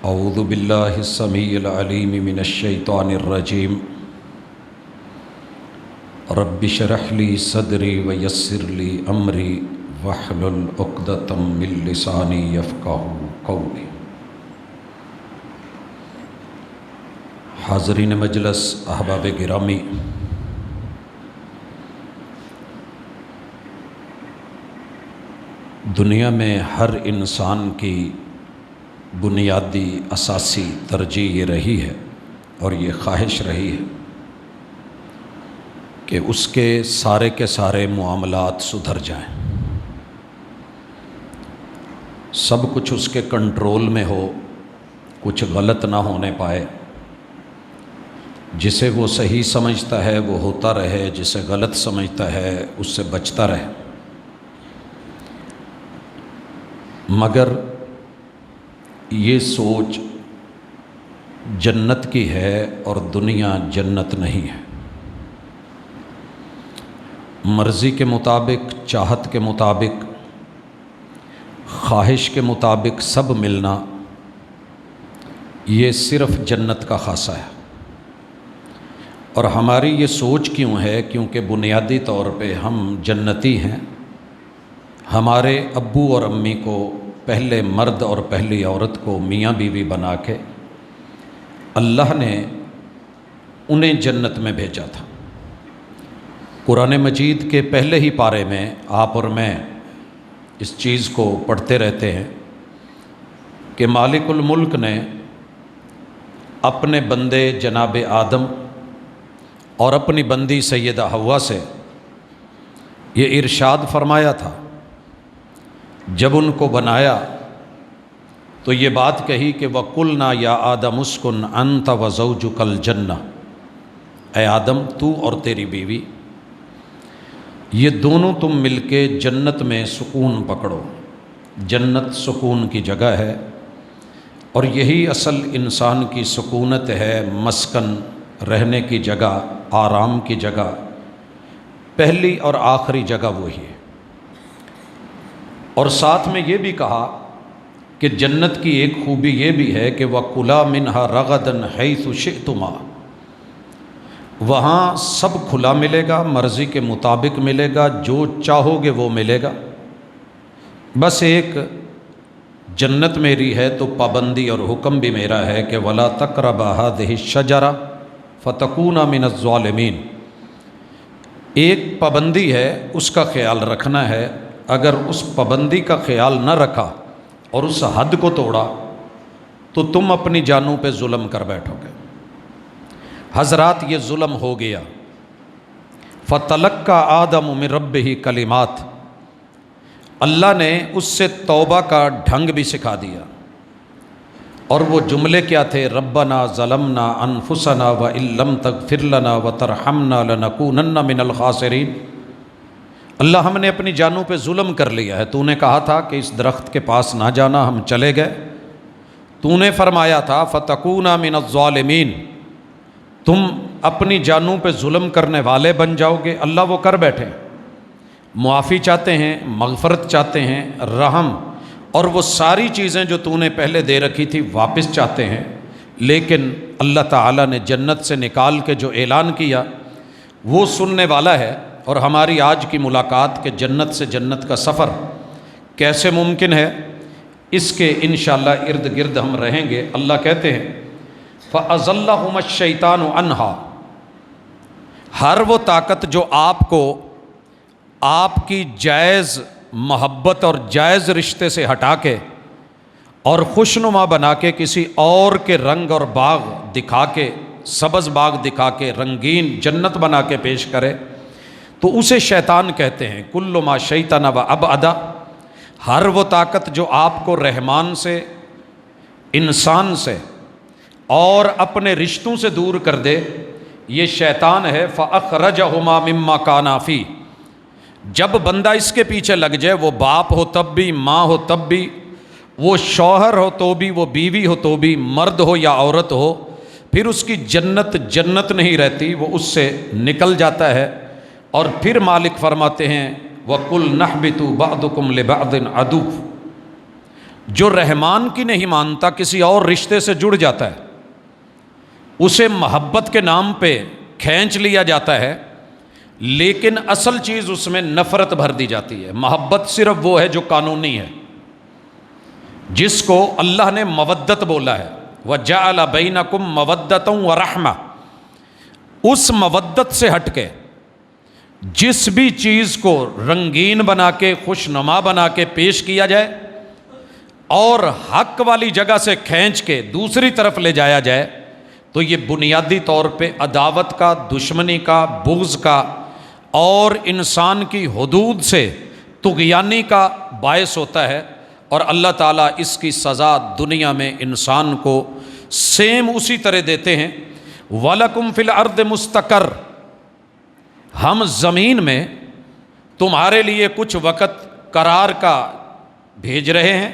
اعوذ باللہ السمیع العلیم من الشیطان الرجیم رب اشرح لی صدری ویسر لی امری واحلل عقدۃ من لسانی یفقہوا قولی۔ حاضرین مجلس، احباب گرامی، دنیا میں ہر انسان کی بنیادی اساسی ترجیح یہ رہی ہے اور یہ خواہش رہی ہے کہ اس کے سارے معاملات سدھر جائیں، سب کچھ اس کے کنٹرول میں ہو، کچھ غلط نہ ہونے پائے، جسے وہ صحیح سمجھتا ہے وہ ہوتا رہے، جسے غلط سمجھتا ہے اس سے بچتا رہے۔ مگر یہ سوچ جنت کی ہے اور دنیا جنت نہیں ہے۔ مرضی کے مطابق، چاہت کے مطابق، خواہش کے مطابق سب ملنا، یہ صرف جنت کا خاصہ ہے۔ اور ہماری یہ سوچ کیوں ہے؟ کیونکہ بنیادی طور پہ ہم جنتی ہیں۔ ہمارے ابو اور امی کو، پہلے مرد اور پہلی عورت کو میاں بیوی بنا کے اللہ نے انہیں جنت میں بھیجا تھا۔ قرآن مجید کے پہلے ہی پارے میں آپ اور میں اس چیز کو پڑھتے رہتے ہیں کہ مالک الملک نے اپنے بندے جناب آدم اور اپنی بندی سیدہ حوا سے یہ ارشاد فرمایا تھا، جب ان کو بنایا تو یہ بات کہی کہ وَقُلْنَا يَا آدَمُ اسْكُنْ أَنْتَ وَزَوْجُكَ الْجَنَّةَ، اے آدم تو اور تیری بیوی یہ دونوں تم مل کے جنت میں سکون پکڑو۔ جنت سکون کی جگہ ہے اور یہی اصل انسان کی سکونت ہے، مسکن، رہنے کی جگہ، آرام کی جگہ، پہلی اور آخری جگہ وہی ہے۔ اور ساتھ میں یہ بھی کہا کہ جنت کی ایک خوبی یہ بھی ہے کہ وَكُلَا مِنْهَا رَغَدًا حَيْثُ شِئْتُمَا، وہاں سب کھلا ملے گا، مرضی کے مطابق ملے گا، جو چاہو گے وہ ملے گا۔ بس ایک جنت میری ہے تو پابندی اور حکم بھی میرا ہے کہ وَلَا تَقْرَبَا هَٰذِهِ الشَّجَرَةَ فَتَكُونَا مِنَ الظَّالِمِينَ، ایک پابندی ہے، اس کا خیال رکھنا ہے۔ اگر اس پابندی کا خیال نہ رکھا اور اس حد کو توڑا تو تم اپنی جانوں پہ ظلم کر بیٹھو گے۔ حضرات یہ ظلم ہو گیا۔ فَتَلَقَّىٰ آدَمُ مِن رَبِّهِ کلمات، اللہ نے اس سے توبہ کا ڈھنگ بھی سکھا دیا۔ اور وہ جملے کیا تھے؟ رَبَّنَا ظَلَمْنَا أَنفُسَنَا وَإِن لَّمْ تَغْفِرْ لَنَا وَتَرْحَمْنَا لَنَكُونَنَّ مِنَ الْخَاسِرِينَ، اللہ ہم نے اپنی جانوں پہ ظلم کر لیا ہے۔ تو نے کہا تھا کہ اس درخت کے پاس نہ جانا، ہم چلے گئے۔ تو نے فرمایا تھا فَتَكُونَا مِنَ الظَّالِمِينَ، تم اپنی جانوں پہ ظلم کرنے والے بن جاؤ گے۔ اللہ وہ کر بیٹھے، معافی چاہتے ہیں، مغفرت چاہتے ہیں، رحم اور وہ ساری چیزیں جو تو نے پہلے دے رکھی تھی واپس چاہتے ہیں۔ لیکن اللہ تعالیٰ نے جنت سے نکال کے جو اعلان کیا وہ سننے والا ہے۔ اور ہماری آج کی ملاقات کے جنت سے جنت کا سفر کیسے ممکن ہے، اس کے انشاءاللہ ارد گرد ہم رہیں گے۔ اللہ کہتے ہیں فَأَزَلَّهُمَ الشَّيْطَانُ عَنْهَا، ہر وہ طاقت جو آپ کو آپ کی جائز محبت اور جائز رشتے سے ہٹا کے اور خوشنما بنا کے کسی اور کے رنگ اور باغ دکھا کے، سبز باغ دکھا کے رنگین جنت بنا کے پیش کرے تو اسے شیطان کہتے ہیں۔ کل ما شیطن و ابعد، ہر وہ طاقت جو آپ کو رحمان سے، انسان سے اور اپنے رشتوں سے دور کر دے، یہ شیطان ہے۔ فَأَخْرَجَهُمَا مِمَّا كَانَا فِيهِ، جب بندہ اس کے پیچھے لگ جائے، وہ باپ ہو تب بھی، ماں ہو تب بھی، وہ شوہر ہو تو بھی، وہ بیوی ہو تو بھی، مرد ہو یا عورت ہو، پھر اس کی جنت نہیں رہتی، وہ اس سے نکل جاتا ہے۔ اور پھر مالک فرماتے ہیں وَقُلْ نَحْبِطُوا بَعْضُكُمْ لِبَعْضٍ عَدُوٌّ، جو رحمان کی نہیں مانتا کسی اور رشتے سے جڑ جاتا ہے، اسے محبت کے نام پہ کھینچ لیا جاتا ہے، لیکن اصل چیز اس میں نفرت بھر دی جاتی ہے۔ محبت صرف وہ ہے جو قانونی ہے، جس کو اللہ نے مودت بولا ہے، وَجَعَلَ بَيْنَكُمْ مَوَدَّةً وَرَحْمَةً۔ اس مودت سے ہٹ کے جس بھی چیز کو رنگین بنا کے خوشنما بنا کے پیش کیا جائے اور حق والی جگہ سے کھینچ کے دوسری طرف لے جایا جائے تو یہ بنیادی طور پہ عداوت کا، دشمنی کا، بغض کا اور انسان کی حدود سے طغیانی کا باعث ہوتا ہے، اور اللہ تعالیٰ اس کی سزا دنیا میں انسان کو سیم اسی طرح دیتے ہیں۔ وَلَكُمْ فِي الْأَرْضِ مُسْتَقَرٌّ، ہم زمین میں تمہارے لیے کچھ وقت قرار کا بھیج رہے ہیں۔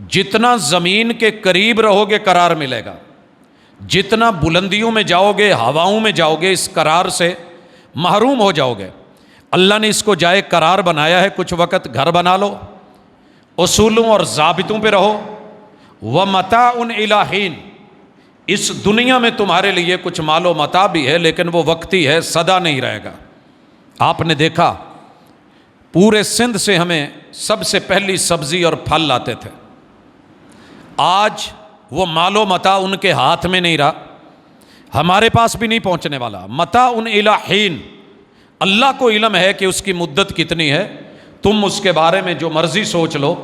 جتنا زمین کے قریب رہو گے قرار ملے گا، جتنا بلندیوں میں جاؤ گے، ہواؤں میں جاؤ گے، اس قرار سے محروم ہو جاؤ گے۔ اللہ نے اس کو جائے قرار بنایا ہے، کچھ وقت گھر بنا لو، اصولوں اور ضابطوں پہ رہو۔ وَمَتَاعٌ إِلَىٰ حِينٍ، اس دنیا میں تمہارے لیے کچھ مال و متاع بھی ہے، لیکن وہ وقتی ہے، سدا نہیں رہے گا۔ آپ نے دیکھا پورے سندھ سے ہمیں سب سے پہلی سبزی اور پھل لاتے تھے، آج وہ مال و متاع ان کے ہاتھ میں نہیں رہا، ہمارے پاس بھی نہیں پہنچنے والا۔ متاع إِلَىٰ حِينٍ، اللہ کو علم ہے کہ اس کی مدت کتنی ہے، تم اس کے بارے میں جو مرضی سوچ لو۔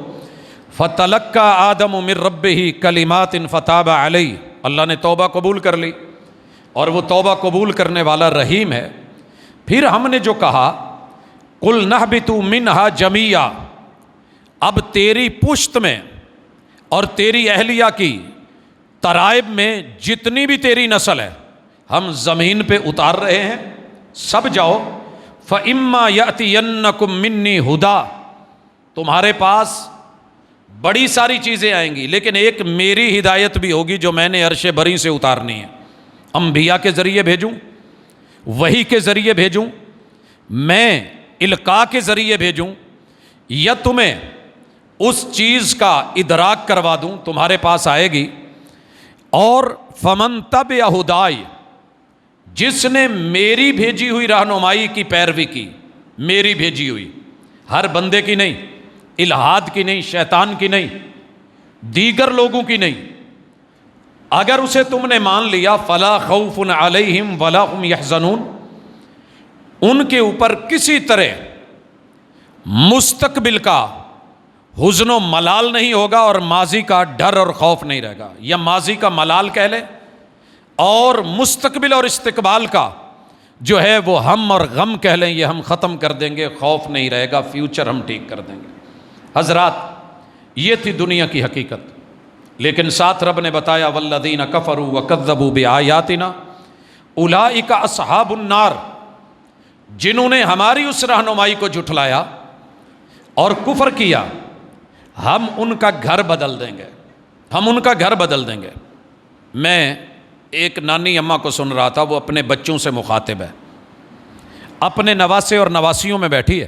فَتَلَقَّىٰ آدَمُ مِن رَبِّهِ كَلِمَاتٍ فَتَابَ عَلَيْهِ، اللہ نے توبہ قبول کر لی، اور وہ توبہ قبول کرنے والا رحیم ہے۔ پھر ہم نے جو کہا قُلْ نَهْبِطُوا مِنْهَا جَمِيعًا، اب تیری پشت میں اور تیری اہلیہ کی ترائب میں جتنی بھی تیری نسل ہے ہم زمین پہ اتار رہے ہیں، سب جاؤ۔ فَإِمَّا يَأْتِيَنَّكُم مِّنِّي هُدًى، تمہارے پاس بڑی ساری چیزیں آئیں گی، لیکن ایک میری ہدایت بھی ہوگی جو میں نے عرش بری سے اتارنی ہے۔ انبیاء کے ذریعے بھیجوں، وحی کے ذریعے بھیجوں، میں القاء کے ذریعے بھیجوں، یا تمہیں اس چیز کا ادراک کروا دوں، تمہارے پاس آئے گی۔ اور فمن تبع ہدائی، جس نے میری بھیجی ہوئی رہنمائی کی پیروی کی، میری بھیجی ہوئی، ہر بندے کی نہیں، الہاد کی نہیں، شیطان کی نہیں، دیگر لوگوں کی نہیں، اگر اسے تم نے مان لیا فلا خوف علیہم ولا هم یحزنون، ان کے اوپر کسی طرح مستقبل کا حزن و ملال نہیں ہوگا اور ماضی کا ڈر اور خوف نہیں رہے گا، یا ماضی کا ملال کہہ لے، اور مستقبل اور استقبال کا جو ہے وہ ہم اور غم کہہ لیں، یہ ہم ختم کر دیں گے، خوف نہیں رہے گا، فیوچر ہم ٹھیک کر دیں گے۔ حضرات، یہ تھی دنیا کی حقیقت، لیکن ساتھ رب نے بتایا والذین کفروا وکذبوا بآیاتنا اولئک اصحاب النار، جنہوں نے ہماری اس رہنمائی کو جھٹلایا اور کفر کیا، ہم ان کا گھر بدل دیں گے، ہم ان کا گھر بدل دیں گے۔ میں ایک نانی اماں کو سن رہا تھا، وہ اپنے بچوں سے مخاطب ہے، اپنے نواسے اور نواسیوں میں بیٹھی ہے،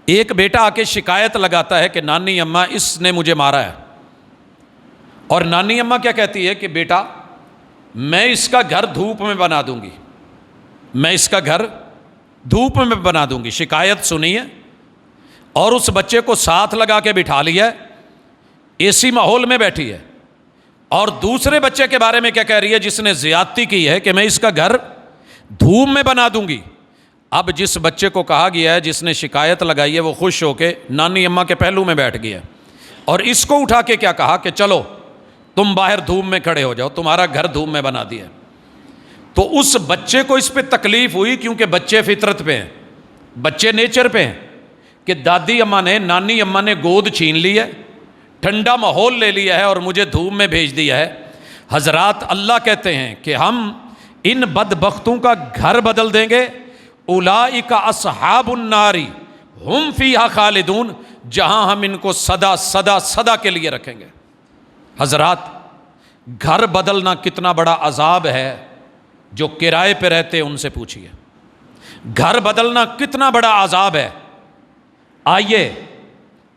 ایک بیٹا آ کے شکایت لگاتا ہے کہ نانی اماں اس نے مجھے مارا ہے، اور نانی اماں کیا کہتی ہے کہ بیٹا میں اس کا گھر دھوپ میں بنا دوں گی، میں اس کا گھر دھوپ میں بنا دوں گی۔ شکایت سنی ہے اور اس بچے کو ساتھ لگا کے بٹھا لیا ہے، اے سی ماحول میں بیٹھی ہے، اور دوسرے بچے کے بارے میں کیا کہہ رہی ہے جس نے زیادتی کی ہے کہ میں اس کا گھر دھوپ میں بنا دوں گی۔ اب جس بچے کو کہا گیا ہے، جس نے شکایت لگائی ہے، وہ خوش ہو کے نانی اماں کے پہلو میں بیٹھ گیا، اور اس کو اٹھا کے کیا کہا کہ چلو تم باہر دھوپ میں کھڑے ہو جاؤ، تمہارا گھر دھوپ میں بنا دیا۔ تو اس بچے کو اس پہ تکلیف ہوئی، کیونکہ بچے فطرت پہ ہیں، بچے نیچر پہ ہیں، کہ دادی اماں نے، نانی اماں نے گود چھین لی ہے، ٹھنڈا ماحول لے لیا ہے اور مجھے دھوپ میں بھیج دیا ہے۔ حضرات، اللہ کہتے ہیں کہ ہم ان بدبختوں کا گھر بدل دیں گے، اولئک اصحاب النار ہم فیہا خالدون، جہاں ہم ان کو سدا سدا سدا کے لیے رکھیں گے۔ حضرات، گھر بدلنا کتنا بڑا عذاب ہے، جو کرائے پہ رہتے ان سے پوچھئے، گھر بدلنا کتنا بڑا عذاب ہے۔ آئیے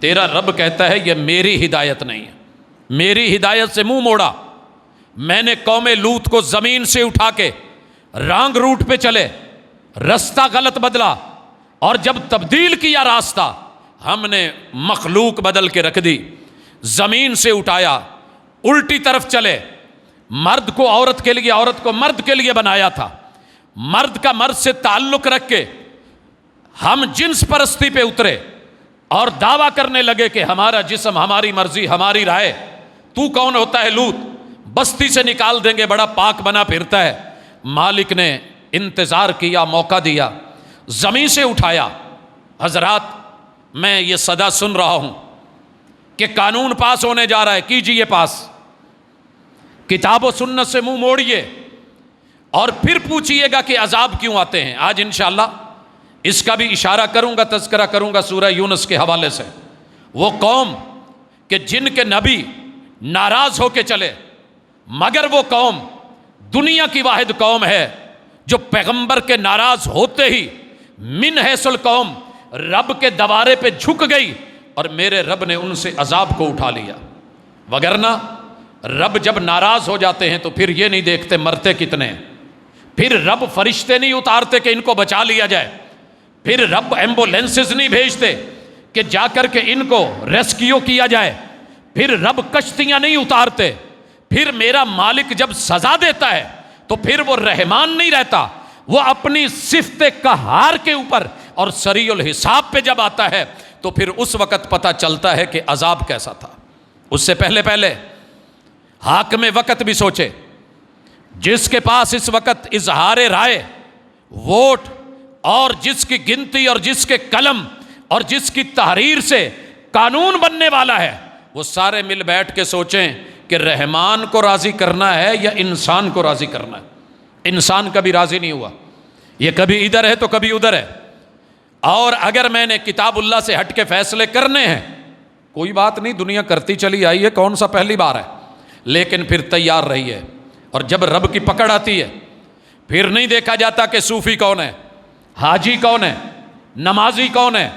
تیرا رب کہتا ہے یہ میری ہدایت نہیں ہے، میری ہدایت سے منہ موڑا، میں نے قوم لوط کو زمین سے اٹھا کے رانگ روٹ پہ چلے، رستہ غلط بدلا، اور جب تبدیل کیا راستہ ہم نے مخلوق بدل کے رکھ دی، زمین سے اٹھایا، الٹی طرف چلے، مرد کو عورت کے لیے، عورت کو مرد کے لیے بنایا تھا، مرد کا مرد سے تعلق رکھ کے ہم جنس پرستی پہ اترے اور دعویٰ کرنے لگے کہ ہمارا جسم، ہماری مرضی، ہماری رائے۔ تو کون ہوتا ہے لوط؟ بستی سے نکال دیں گے، بڑا پاک بنا پھرتا ہے۔ مالک نے انتظار کیا، موقع دیا، زمین سے اٹھایا۔ حضرات، میں یہ صدا سن رہا ہوں کہ قانون پاس ہونے جا رہا ہے، کیجئے پاس، کتاب و سنت سے منہ موڑیے اور پھر پوچھئے گا کہ عذاب کیوں آتے ہیں۔ آج انشاءاللہ اس کا بھی اشارہ کروں گا، تذکرہ کروں گا سورہ یونس کے حوالے سے۔ وہ قوم کہ جن کے نبی ناراض ہو کے چلے، مگر وہ قوم دنیا کی واحد قوم ہے جو پیغمبر کے ناراض ہوتے ہی من حیث القوم رب کے دوارے پہ جھک گئی، اور میرے رب نے ان سے عذاب کو اٹھا لیا۔ وگرنہ رب جب ناراض ہو جاتے ہیں تو پھر یہ نہیں دیکھتے مرتے کتنے ہیں، پھر رب فرشتے نہیں اتارتے کہ ان کو بچا لیا جائے، پھر رب ایمبولینسز نہیں بھیجتے کہ جا کر کے ان کو ریسکیو کیا جائے، پھر رب کشتیاں نہیں اتارتے، پھر میرا مالک جب سزا دیتا ہے تو پھر وہ رحمان نہیں رہتا، وہ اپنی صفت قہار کے اوپر اور سریع الحساب پہ جب آتا ہے تو پھر اس وقت پتہ چلتا ہے کہ عذاب کیسا تھا۔ اس سے پہلے حاکم وقت بھی سوچے، جس کے پاس اس وقت اظہار رائے، ووٹ، اور جس کی گنتی اور جس کے قلم اور جس کی تحریر سے قانون بننے والا ہے، وہ سارے مل بیٹھ کے سوچیں کہ رحمان کو راضی کرنا ہے یا انسان کو راضی کرنا ہے۔ انسان کبھی راضی نہیں ہوا، یہ کبھی ادھر ہے تو کبھی ادھر ہے، اور اگر میں نے کتاب اللہ سے ہٹ کے فیصلے کرنے ہیں، کوئی بات نہیں، دنیا کرتی چلی آئی ہے، کون سا پہلی بار ہے، لیکن پھر تیار رہی ہے۔ اور جب رب کی پکڑ آتی ہے پھر نہیں دیکھا جاتا کہ صوفی کون ہے، حاجی کون ہے، نمازی کون ہے،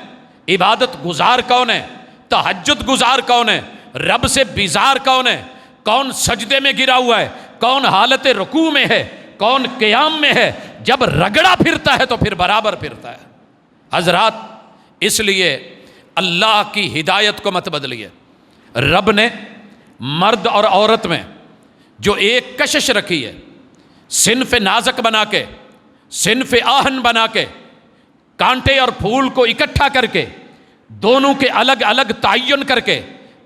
عبادت گزار کون ہے، تہجد گزار کون ہے، رب سے بیزار کون ہے، کون سجدے میں گرا ہوا ہے، کون حالت رکوع میں ہے، کون قیام میں ہے۔ جب رگڑا پھرتا ہے تو پھر برابر پھرتا ہے۔ حضرات، اس لیے اللہ کی ہدایت کو مت بدلیے۔ رب نے مرد اور عورت میں جو ایک کشش رکھی ہے، صنف نازک بنا کے، صنف آہن بنا کے، کانٹے اور پھول کو اکٹھا کر کے، دونوں کے الگ الگ تعین کر کے،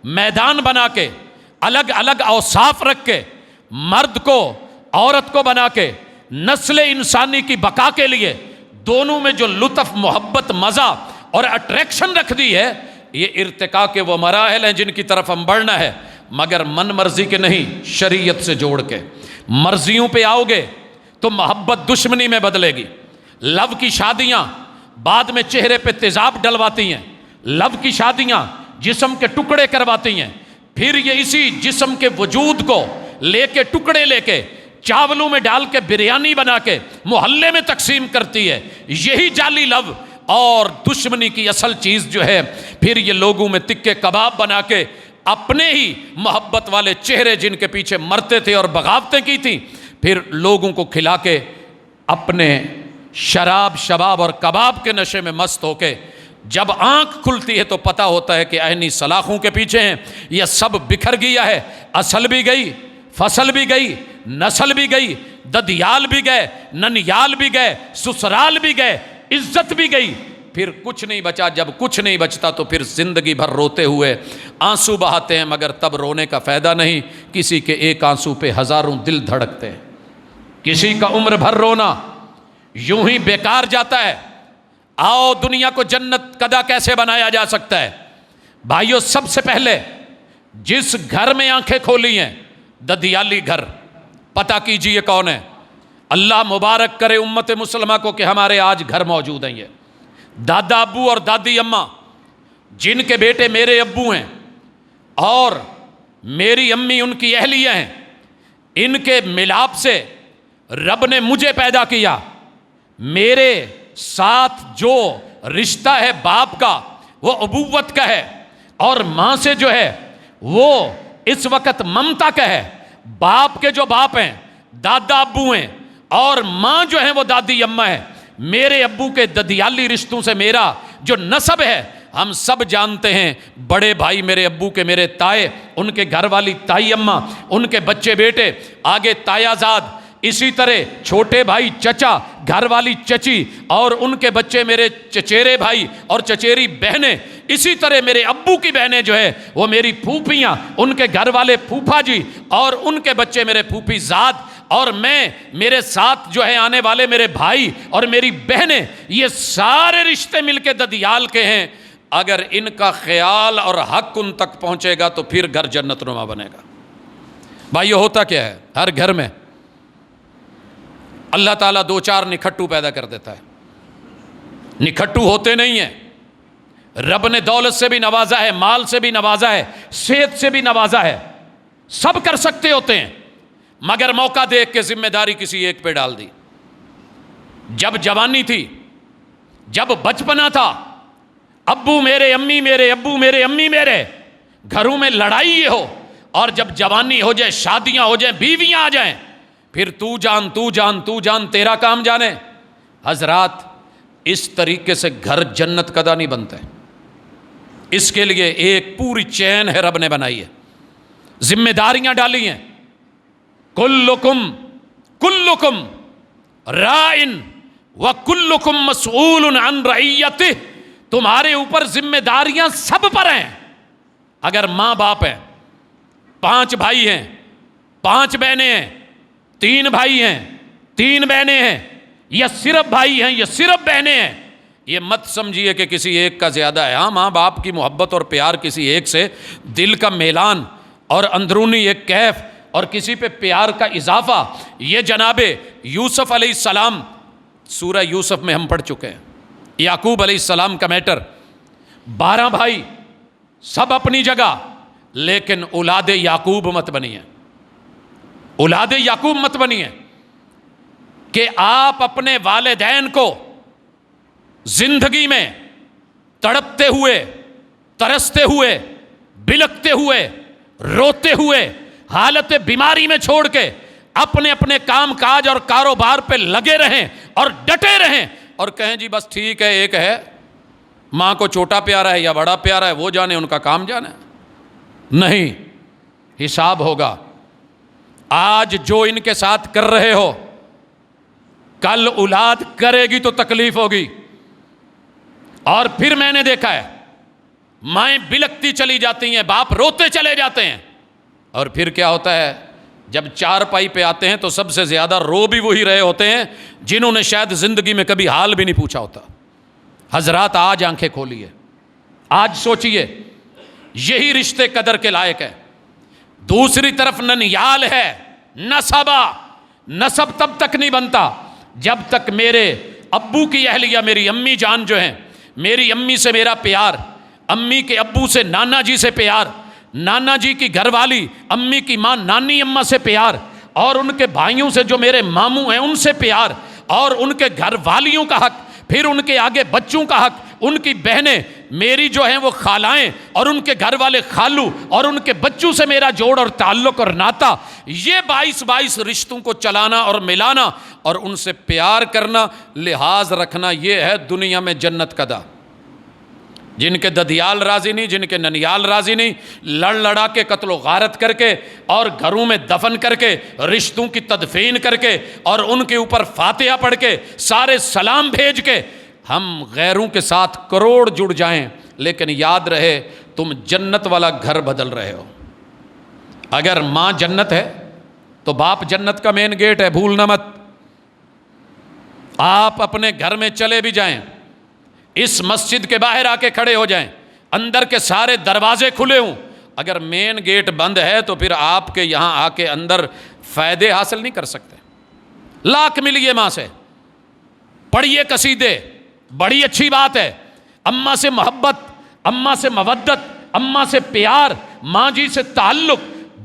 میدان بنا کے، الگ الگ اوصاف رکھ کے، مرد کو عورت کو بنا کے، نسل انسانی کی بقا کے لیے دونوں میں جو لطف، محبت، مزہ اور اٹریکشن رکھ دی ہے، یہ ارتقاء کے وہ مراحل ہیں جن کی طرف ہم بڑھنا ہے، مگر من مرضی کے نہیں، شریعت سے جوڑ کے۔ مرضیوں پہ آؤ گے تو محبت دشمنی میں بدلے گی۔ لو کی شادیاں بعد میں چہرے پہ تیزاب ڈلواتی ہیں، لو کی شادیاں جسم کے ٹکڑے کرواتی ہیں، پھر یہ اسی جسم کے وجود کو لے کے ٹکڑے لے کے چاولوں میں ڈال کے بریانی بنا کے محلے میں تقسیم کرتی ہے۔ یہی جعلی لو اور دشمنی کی اصل چیز جو ہے، پھر یہ لوگوں میں تکے کباب بنا کے اپنے ہی محبت والے چہرے جن کے پیچھے مرتے تھے اور بغاوتیں کی تھیں، پھر لوگوں کو کھلا کے اپنے شراب، شباب اور کباب کے نشے میں مست ہو کے جب آنکھ کھلتی ہے تو پتہ ہوتا ہے کہ عینی سلاخوں کے پیچھے ہیں، یہ سب بکھر گیا ہے، اصل بھی گئی، فصل بھی گئی، نسل بھی گئی، ددیال بھی گئے، ننیال بھی گئے، سسرال بھی گئے، عزت بھی گئی، پھر کچھ نہیں بچا۔ جب کچھ نہیں بچتا تو پھر زندگی بھر روتے ہوئے آنسو بہاتے ہیں، مگر تب رونے کا فائدہ نہیں، کسی کے ایک آنسو پہ ہزاروں دل دھڑکتے ہیں، کسی کا عمر بھر رونا یوں ہی بیکار جاتا ہے۔ آؤ، دنیا کو جنت کدا کیسے بنایا جا سکتا ہے؟ بھائیو، سب سے پہلے جس گھر میں آنکھیں کھولی ہیں، ددیالی گھر، پتہ کیجئے کون ہے۔ اللہ مبارک کرے امت مسلمہ کو کہ ہمارے آج گھر موجود ہیں۔ یہ دادا ابو اور دادی اماں جن کے بیٹے میرے ابو ہیں اور میری امی ان کی اہلیہ ہیں، ان کے ملاپ سے رب نے مجھے پیدا کیا۔ میرے ساتھ جو رشتہ ہے باپ کا، وہ ابوت کا ہے، اور ماں سے جو ہے وہ اس وقت ممتا کا ہے. باپ کے جو باپ ہیں دادا ابو ہیں, اور ماں جو ہے وہ دادی اماں ہے. میرے ابو کے ددیالی رشتوں سے میرا جو نسب ہے ہم سب جانتے ہیں. بڑے بھائی میرے ابو کے میرے تائے, ان کے گھر والی تائی اماں, ان کے بچے بیٹے, آگے تایا زاد, اسی طرح چھوٹے بھائی چچا, گھر والی چچی, اور ان کے بچے میرے چچیرے بھائی اور چچیری بہنیں. اسی طرح میرے ابو کی بہنیں جو ہے وہ میری پھوپھیاں, ان کے گھر والے پھوپھا جی, اور ان کے بچے میرے پھوپھی زاد, اور میں, میرے ساتھ جو ہے آنے والے میرے بھائی اور میری بہنیں, یہ سارے رشتے مل کے ددیال کے ہیں. اگر ان کا خیال اور حق ان تک پہنچے گا تو پھر گھر جنت نما بنے گا. بھائی یہ ہوتا کیا ہے, ہر گھر میں اللہ تعالیٰ دو چار نکھٹو پیدا کر دیتا ہے. نکھٹو ہوتے نہیں ہیں. رب نے دولت سے بھی نوازا ہے, مال سے بھی نوازا ہے, صحت سے بھی نوازا ہے, سب کر سکتے ہوتے ہیں, مگر موقع دیکھ کے ذمہ داری کسی ایک پہ ڈال دی. جب جوانی تھی, جب بچپنا تھا, ابو میرے امی میرے, ابو میرے امی میرے, گھروں میں لڑائی یہ ہو, اور جب جوانی ہو جائے, شادیاں ہو جائیں, بیویاں آ جائیں, پھر تو جان تو جان تو جان, تیرا کام جانے. حضرات اس طریقے سے گھر جنت کدا نہیں بنتے. اس کے لیے ایک پوری چین ہے رب نے بنائی ہے, ذمہ داریاں ڈالی ہیں. کلکم رائن وکلکم مسئول عن رعیتہ. تمہارے اوپر ذمہ داریاں سب پر ہیں. اگر ماں باپ ہیں, 5 بھائی ہیں, 5 بہنیں ہیں, 3 بھائی ہیں, 3 بہنیں ہیں, یا صرف بھائی ہیں یا صرف بہنیں ہیں, یہ مت سمجھیے کہ کسی ایک کا زیادہ ہے. ہاں, ماں باپ کی محبت اور پیار کسی ایک سے, دل کا میلان اور اندرونی ایک کیف اور کسی پہ پیار کا اضافہ, یہ جناب یوسف علیہ السلام, سورہ یوسف میں ہم پڑھ چکے ہیں. یعقوب علیہ السلام کا میٹر, 12 بھائی سب اپنی جگہ, لیکن اولاد یعقوب مت بنی ہے. اولاد یعقوب مت بنی ہے کہ آپ اپنے والدین کو زندگی میں تڑپتے ہوئے, ترستے ہوئے, بلکتے ہوئے, روتے ہوئے, حالت بیماری میں چھوڑ کے اپنے اپنے کام کاج اور کاروبار پہ لگے رہیں اور ڈٹے رہیں, اور کہیں جی بس ٹھیک ہے, ایک ہے, ماں کو چھوٹا پیارا ہے یا بڑا پیارا ہے, وہ جانے, ان کا کام جانے. نہیں, حساب ہوگا. آج جو ان کے ساتھ کر رہے ہو, کل اولاد کرے گی تو تکلیف ہوگی. اور پھر میں نے دیکھا ہے, مائیں بلکتی چلی جاتی ہیں, باپ روتے چلے جاتے ہیں, اور پھر کیا ہوتا ہے, جب چارپائی پہ آتے ہیں تو سب سے زیادہ رو بھی وہی رہے ہوتے ہیں جنہوں نے شاید زندگی میں کبھی حال بھی نہیں پوچھا ہوتا. حضرات آج آنکھیں کھولیے, آج سوچئے, یہی رشتے قدر کے لائق ہے. دوسری طرف ننیال ہے, نسب تب تک نہیں بنتا جب تک میرے ابو کی اہلیہ, میری امی جان جو ہیں, میری امی سے میرا پیار, امی کے ابو سے نانا جی سے پیار, نانا جی کی گھر والی امی کی ماں نانی اماں سے پیار, اور ان کے بھائیوں سے جو میرے ماموں ہیں ان سے پیار, اور ان کے گھر والیوں کا حق, پھر ان کے آگے بچوں کا حق, ان کی بہنیں میری جو ہیں وہ خالائیں, اور ان کے گھر والے خالو, اور ان کے بچوں سے میرا جوڑ اور تعلق اور ناتا, یہ 22 رشتوں کو چلانا اور ملانا اور ان سے پیار کرنا, لحاظ رکھنا, یہ ہے دنیا میں جنت کا دا. جن کے ددیال راضی نہیں, جن کے ننیال راضی نہیں, لڑ لڑا کے قتل و غارت کر کے اور گھروں میں دفن کر کے, رشتوں کی تدفین کر کے, اور ان کے اوپر فاتحہ پڑھ کے, سارے سلام بھیج کے ہم غیروں کے ساتھ کروڑ جڑ جائیں, لیکن یاد رہے تم جنت والا گھر بدل رہے ہو. اگر ماں جنت ہے تو باپ جنت کا مین گیٹ ہے, بھولنا مت. آپ اپنے گھر میں چلے بھی جائیں, اس مسجد کے باہر آ کے کھڑے ہو جائیں, اندر کے سارے دروازے کھلے ہوں, اگر مین گیٹ بند ہے تو پھر آپ کے یہاں آ کے اندر فائدے حاصل نہیں کر سکتے. لاکھ ملیے ماں سے, پڑھیے قصیدے, بڑی اچھی بات ہے, اماں سے محبت, اماں سے مودت, اماں سے پیار, ماں جی سے تعلق,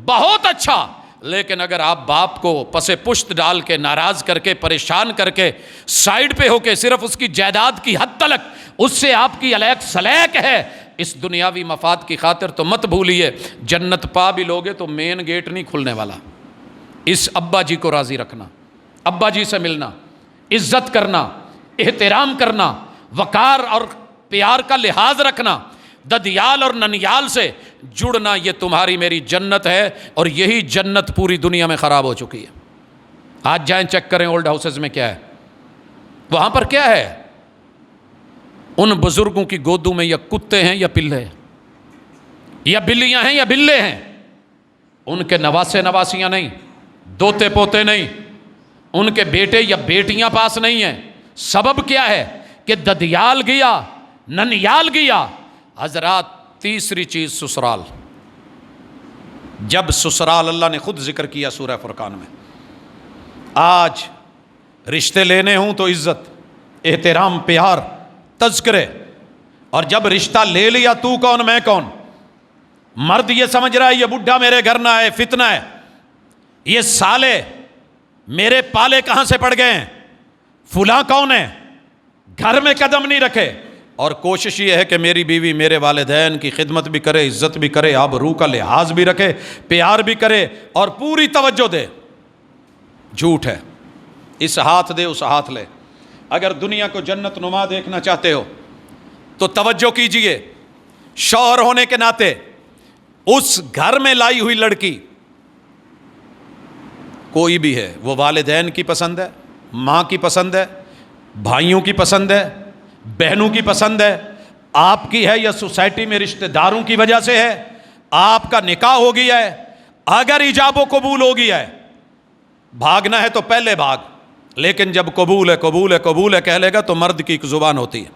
بہت اچھا. لیکن اگر آپ باپ کو پس پشت ڈال کے, ناراض کر کے, پریشان کر کے, سائیڈ پہ ہو کے صرف اس کی جائیداد کی حد تلک اس سے آپ کی الیک سلیک ہے, اس دنیاوی مفاد کی خاطر تو مت بھولیے جنت پا بھی لوگے تو مین گیٹ نہیں کھلنے والا. اس ابا جی کو راضی رکھنا، ابا جی سے ملنا، عزت کرنا، احترام کرنا، وقار اور پیار کا لحاظ رکھنا، ددیال اور ننیال سے جڑنا، یہ تمہاری میری جنت ہے. اور یہی جنت پوری دنیا میں خراب ہو چکی ہے. آج جائیں چیک کریں اولڈ ہاؤسز میں کیا ہے، وہاں پر کیا ہے. ان بزرگوں کی گودوں میں یا کتے ہیں یا پلے ہیں، یا بلیاں ہیں یا بلے ہیں. ان کے نواسے نواسیاں نہیں، دوتے پوتے نہیں، ان کے بیٹے یا بیٹیاں پاس نہیں ہیں. سبب کیا ہے کہ ددیال گیا، ننیال گیا. حضرات تیسری چیز سسرال. جب سسرال اللہ نے خود ذکر کیا سورہ فرقان میں. آج رشتے لینے ہوں تو عزت، احترام، پیار، تذکرے. اور جب رشتہ لے لیا تو کون میں کون. مرد یہ سمجھ رہا ہے یہ بڈھا میرے گھر نہ ہے، فتنہ ہے، یہ سالے میرے پالے کہاں سے پڑ گئے ہیں، فلاں کون ہے، گھر میں قدم نہیں رکھے. اور کوشش یہ ہے کہ میری بیوی میرے والدین کی خدمت بھی کرے، عزت بھی کرے، آبرو کا لحاظ بھی رکھے، پیار بھی کرے اور پوری توجہ دے. جھوٹ ہے. اس ہاتھ دے اس ہاتھ لے. اگر دنیا کو جنت نما دیکھنا چاہتے ہو تو توجہ کیجئے. شوہر ہونے کے ناطے اس گھر میں لائی ہوئی لڑکی کوئی بھی ہے، وہ والدین کی پسند ہے، ماں کی پسند ہے، بھائیوں کی پسند ہے، بہنوں کی پسند ہے، آپ کی ہے یا سوسائٹی میں رشتہ داروں کی وجہ سے ہے، آپ کا نکاح ہو گیا ہے، اگر ایجاب و قبول ہو گیا ہے، بھاگنا ہے تو پہلے بھاگ. لیکن جب قبول ہے قبول ہے قبول ہے کہہ لے گا تو مرد کی ایک زبان ہوتی ہے.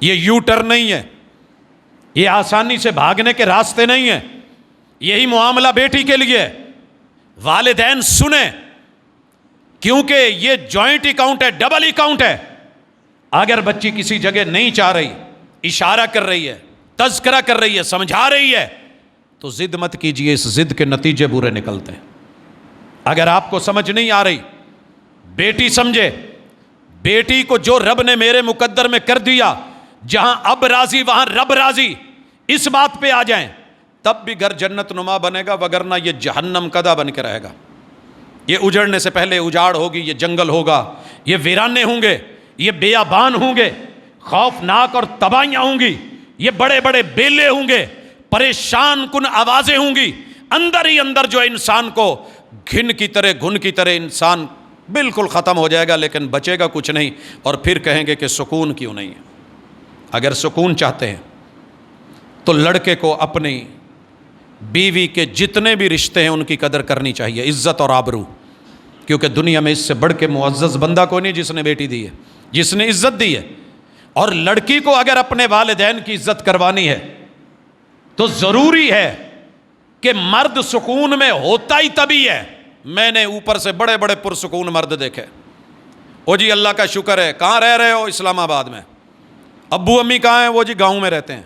یہ یو ٹرن نہیں ہے، یہ آسانی سے بھاگنے کے راستے نہیں ہیں. یہی معاملہ بیٹی کے لیے ہے. والدین سنیں، کیونکہ یہ جوائنٹ اکاؤنٹ ہے، ڈبل اکاؤنٹ ہے. اگر بچی کسی جگہ نہیں چاہ رہی، اشارہ کر رہی ہے، تذکرہ کر رہی ہے، سمجھا رہی ہے، تو ضد مت کیجئے، اس ضد کے نتیجے برے نکلتے ہیں. اگر آپ کو سمجھ نہیں آ رہی، بیٹی سمجھے. بیٹی کو جو رب نے میرے مقدر میں کر دیا، جہاں اب راضی وہاں رب راضی، اس بات پہ آ جائیں تب بھی گھر جنت نما بنے گا، وگرنہ یہ جہنم کدہ بن کے رہے گا. یہ اجڑنے سے پہلے اجاڑ ہوگی، یہ جنگل ہوگا، یہ ویرانے ہوں گے، یہ بیابان ہوں گے، خوفناک اور تباہیاں ہوں گی، یہ بڑے بڑے بیلے ہوں گے، پریشان کن آوازیں ہوں گی. اندر ہی اندر جو انسان کو گھن کی طرح انسان بالکل ختم ہو جائے گا، لیکن بچے گا کچھ نہیں. اور پھر کہیں گے کہ سکون کیوں نہیں ہے. اگر سکون چاہتے ہیں تو لڑکے کو اپنی بیوی کے جتنے بھی رشتے ہیں ان کی قدر کرنی چاہیے، عزت اور آبرو. کیونکہ دنیا میں اس سے بڑھ کے معزز بندہ کوئی نہیں جس نے بیٹی دی ہے، جس نے عزت دی ہے. اور لڑکی کو اگر اپنے والدین کی عزت کروانی ہے تو ضروری ہے کہ مرد سکون میں ہوتا ہی تبھی ہے. میں نے اوپر سے بڑے بڑے پرسکون مرد دیکھے. او جی اللہ کا شکر ہے. کہاں رہ رہے ہو؟ اسلام آباد میں. ابو امی کہاں ہیں؟ وہ جی گاؤں میں رہتے ہیں.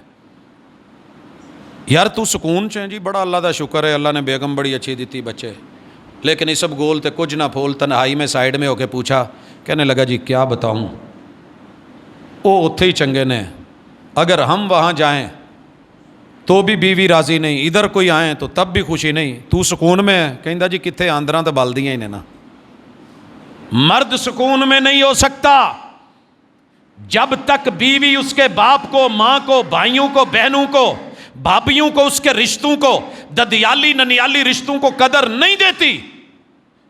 یار تو سکون چ جی بڑا اللہ دا شکر ہے، اللہ نے بیگم بڑی اچھی دیتی، بچے. لیکن یہ سب گول تے کچھ نہ پھول. تنہائی میں سائیڈ میں ہو کے پوچھا، کہنے لگا جی کیا بتاؤں، او اتھے ہی چنگے نے، اگر ہم وہاں جائیں تو بھی بیوی راضی نہیں، ادھر کوئی آئیں تو تب بھی خوشی نہیں. تو سکون میں ہے؟ کہندا جی کتنے آندراں تو بال دیاں ہی نے نا. مرد سکون میں نہیں ہو سکتا جب تک بیوی اس کے باپ کو، ماں کو، بھائیوں کو، بہنوں کو، بھابھیوں کو، اس کے رشتوں کو، ددیالی ننیالی رشتوں کو قدر نہیں دیتی.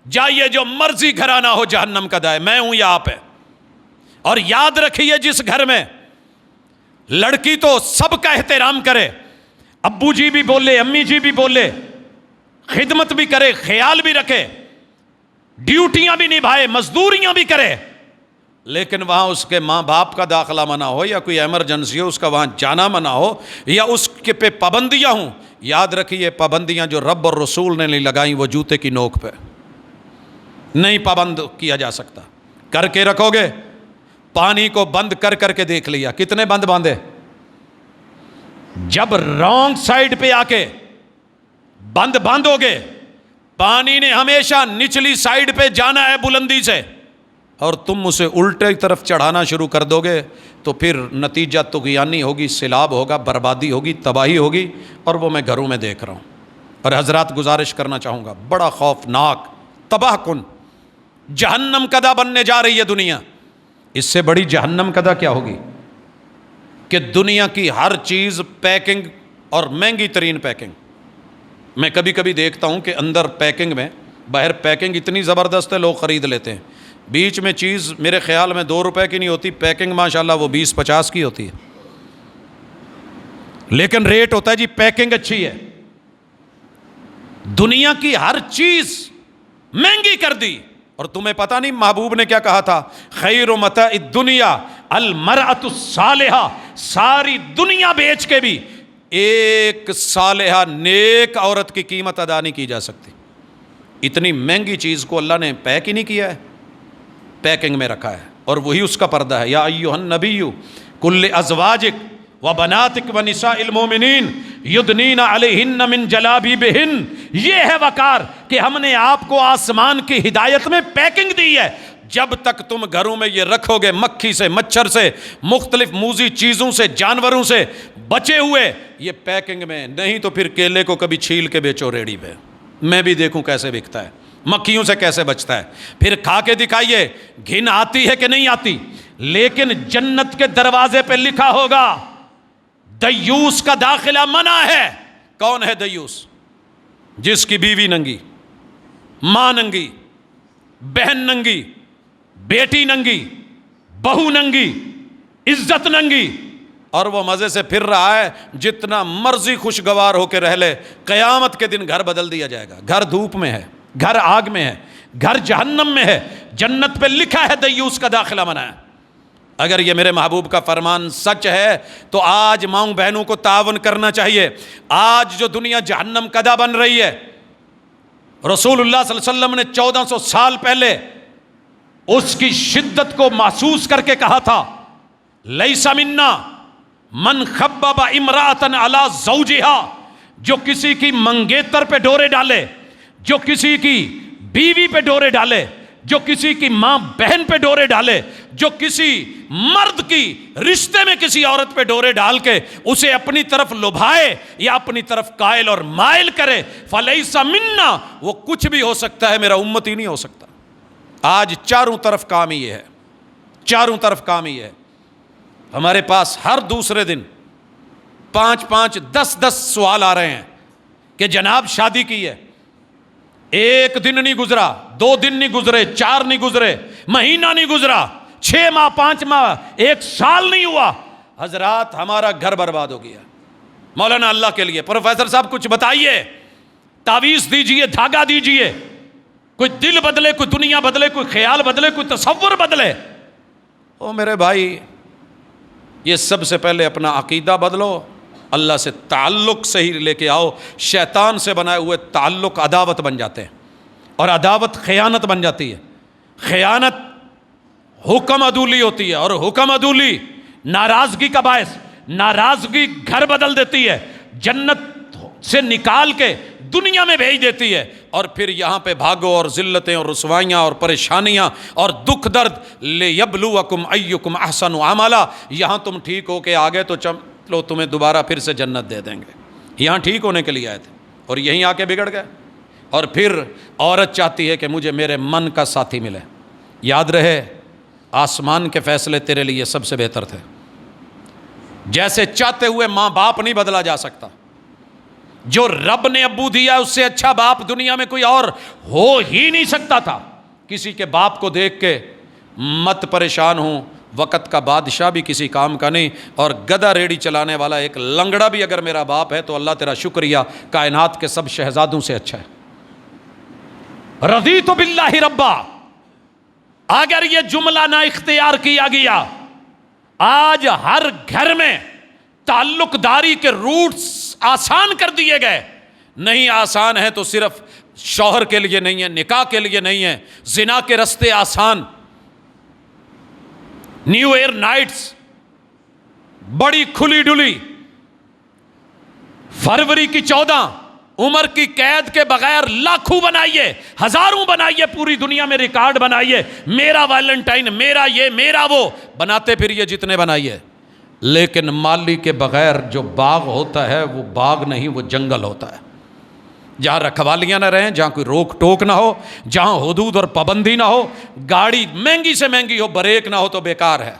جائیے جو مرضی گھرانہ ہو جہنم کا دائے، میں ہوں یا آپ ہے. اور یاد رکھیے جس گھر میں لڑکی تو سب کا احترام کرے، ابو جی بھی بولے، امی جی بھی بولے، خدمت بھی کرے، خیال بھی رکھے، ڈیوٹیاں بھی نبھائے، مزدوریاں بھی کرے، لیکن وہاں اس کے ماں باپ کا داخلہ منع ہو یا کوئی ایمرجنسی ہو، اس کا وہاں جانا منع ہو یا اس کے پہ پابندیاں ہوں، یاد رکھیے پابندیاں جو رب اور رسول نے نہیں لگائیں وہ جوتے کی نوک پہ نہیں پابند کیا جا سکتا. کر کے رکھو گے. پانی کو بند کر کر کے دیکھ لیا، کتنے بند باندھے. جب رانگ سائیڈ پہ آ کے بند باندھو گے، پانی نے ہمیشہ نچلی سائیڈ پہ جانا ہے بلندی سے. اور تم اسے الٹے طرف چڑھانا شروع کر دو گے تو پھر نتیجہ طغیانی ہوگی، سیلاب ہوگا، بربادی ہوگی، تباہی ہوگی، اور وہ میں گھروں میں دیکھ رہا ہوں۔ اور حضرات گزارش کرنا چاہوں گا، بڑا خوفناک تباہ کن جہنم کدہ بننے جا رہی ہے دنیا۔ اس سے بڑی جہنم کدہ کیا ہوگی کہ دنیا کی ہر چیز پیکنگ، اور مہنگی ترین پیکنگ۔ میں کبھی کبھی دیکھتا ہوں کہ اندر پیکنگ میں، باہر پیکنگ اتنی زبردست ہے لوگ خرید لیتے ہیں، بیچ میں چیز میرے خیال میں 2 روپے کی نہیں ہوتی، پیکنگ ماشاءاللہ وہ 20-50 کی ہوتی ہے، لیکن ریٹ ہوتا ہے جی پیکنگ اچھی ہے۔ دنیا کی ہر چیز مہنگی کر دی، اور تمہیں پتہ نہیں محبوب نے کیا کہا تھا؟ خیر متاع الدنیا المرأۃ الصالحہ، ساری دنیا بیچ کے بھی ایک صالحہ نیک عورت کی قیمت ادا نہیں کی جا سکتی۔ اتنی مہنگی چیز کو اللہ نے پیک ہی نہیں کیا ہے، پیکنگ میں رکھا ہے، اور وہی اس کا پردہ ہے۔ یا ایھا النبی قل لازواجک وبناتک ونساء المؤمنین یدنین علیہن من جلابیبہن۔ یہ ہے وقار کہ ہم نے آپ کو آسمان کی ہدایت میں پیکنگ دی ہے۔ جب تک تم گھروں میں یہ رکھو گے مکھی سے، مچھر سے، مختلف موذی چیزوں سے، جانوروں سے بچے ہوئے، یہ پیکنگ میں نہیں، تو پھر کیلے کو کبھی چھیل کے بیچو ریڑھی پہ، میں بھی دیکھوں کیسے بکتا ہے، مکھیوں سے کیسے بچتا ہے، پھر کھا کے دکھائیے گھن آتی ہے کہ نہیں آتی۔ لیکن جنت کے دروازے پہ لکھا ہوگا دیوس کا داخلہ منع ہے۔ کون ہے دیوس؟ جس کی بیوی ننگی، ماں ننگی، بہن ننگی، بیٹی ننگی، بہو ننگی، عزت ننگی، اور وہ مزے سے پھر رہا ہے، جتنا مرضی خوشگوار ہو کے رہ لے، قیامت کے دن گھر بدل دیا جائے گا۔ گھر دھوپ میں ہے، گھر آگ میں ہے، گھر جہنم میں ہے، جنت پہ لکھا ہے دیوس کا داخلہ منع ہے۔ اگر یہ میرے محبوب کا فرمان سچ ہے تو آج ماؤں بہنوں کو تعاون کرنا چاہیے۔ آج جو دنیا جہنم کدہ بن رہی ہے، رسول اللہ صلی اللہ علیہ وسلم نے 1400 سال پہلے اس کی شدت کو محسوس کر کے کہا تھا، لیس منا من خبب امرأۃ علی زوجہا، جو کسی کی منگیتر پہ ڈورے ڈالے، جو کسی کی بیوی پہ ڈورے ڈالے، جو کسی کی ماں بہن پہ ڈورے ڈالے، جو کسی مرد کی رشتے میں کسی عورت پہ ڈورے ڈال کے اسے اپنی طرف لبھائے یا اپنی طرف قائل اور مائل کرے، فلیس منا، وہ کچھ بھی ہو سکتا ہے، میرا امتی نہیں ہو سکتا۔ آج چاروں طرف کام ہی یہ ہے، چاروں طرف کام ہی ہے۔ ہمارے پاس ہر دوسرے دن 5-5 10-10 سوال آ رہے ہیں کہ جناب شادی کی ہے، ایک دن نہیں گزرا، 2 دن نہیں گزرے، 4 نہیں گزرے، مہینہ نہیں گزرا، 6 ماہ 5 ماہ، 1 سال نہیں ہوا، حضرات ہمارا گھر برباد ہو گیا۔ مولانا اللہ کے لیے پروفیسر صاحب کچھ بتائیے، تعویذ دیجئے، دھاگا دیجئے، کوئی دل بدلے، کوئی دنیا بدلے، کوئی خیال بدلے، کوئی تصور بدلے۔ او میرے بھائی، یہ سب سے پہلے اپنا عقیدہ بدلو، اللہ سے تعلق صحیح لے کے آؤ۔ شیطان سے بنائے ہوئے تعلق عداوت بن جاتے ہیں، اور عداوت خیانت بن جاتی ہے، خیانت حکم عدولی ہوتی ہے، اور حکم عدولی ناراضگی کا باعث، ناراضگی گھر بدل دیتی ہے، جنت سے نکال کے دنیا میں بھیج دیتی ہے، اور پھر یہاں پہ بھاگو اور ذلتیں اور رسوائیاں اور پریشانیاں اور دکھ درد، لِیَبْلُوَکُمْ أَیُّکُمْ أَحْسَنُ عَمَلًا۔ یہاں تم ٹھیک ہو کے آگے تو چلو تمہیں دوبارہ پھر سے جنت دے دیں گے، یہاں ٹھیک ہونے کے لیے آئے تھے اور یہیں آ کے بگڑ گئے۔ اور پھر عورت چاہتی ہے کہ مجھے میرے من کا ساتھی ملے۔ یاد رہے آسمان کے فیصلے تیرے لیے سب سے بہتر تھے، جیسے چاہتے ہوئے ماں باپ نہیں بدلا جا سکتا، جو رب نے ابو دیا اس سے اچھا باپ دنیا میں کوئی اور ہو ہی نہیں سکتا تھا۔ کسی کے باپ کو دیکھ کے مت پریشان ہوں، وقت کا بادشاہ بھی کسی کام کا نہیں، اور گدھا ریڑھی چلانے والا ایک لنگڑا بھی اگر میرا باپ ہے تو اللہ تیرا شکریہ، کائنات کے سب شہزادوں سے اچھا ہے۔ رضیت باللہ ربا، اگر یہ جملہ نہ اختیار کیا گیا، آج ہر گھر میں تعلق داری کے روٹس آسان کر دیے گئے۔ نہیں آسان ہے تو صرف شوہر کے لیے نہیں ہے، نکاح کے لیے نہیں ہے، زنا کے رستے آسان، نیو ایئر نائٹس بڑی کھلی ڈلی، فروری کی 14 عمر کی قید کے بغیر لاکھوں بنائیے، ہزاروں بنائیے، پوری دنیا میں ریکارڈ بنائیے، میرا ویلنٹائن، میرا یہ، میرا وہ، بناتے پھریے جتنے بنائیے، لیکن مالی کے بغیر جو باغ ہوتا ہے وہ باغ نہیں، وہ جنگل ہوتا ہے، جہاں رکھوالیاں نہ رہیں، جہاں کوئی روک ٹوک نہ ہو، جہاں حدود اور پابندی نہ ہو، گاڑی مہنگی سے مہنگی ہو، بریک نہ ہو تو بیکار ہے،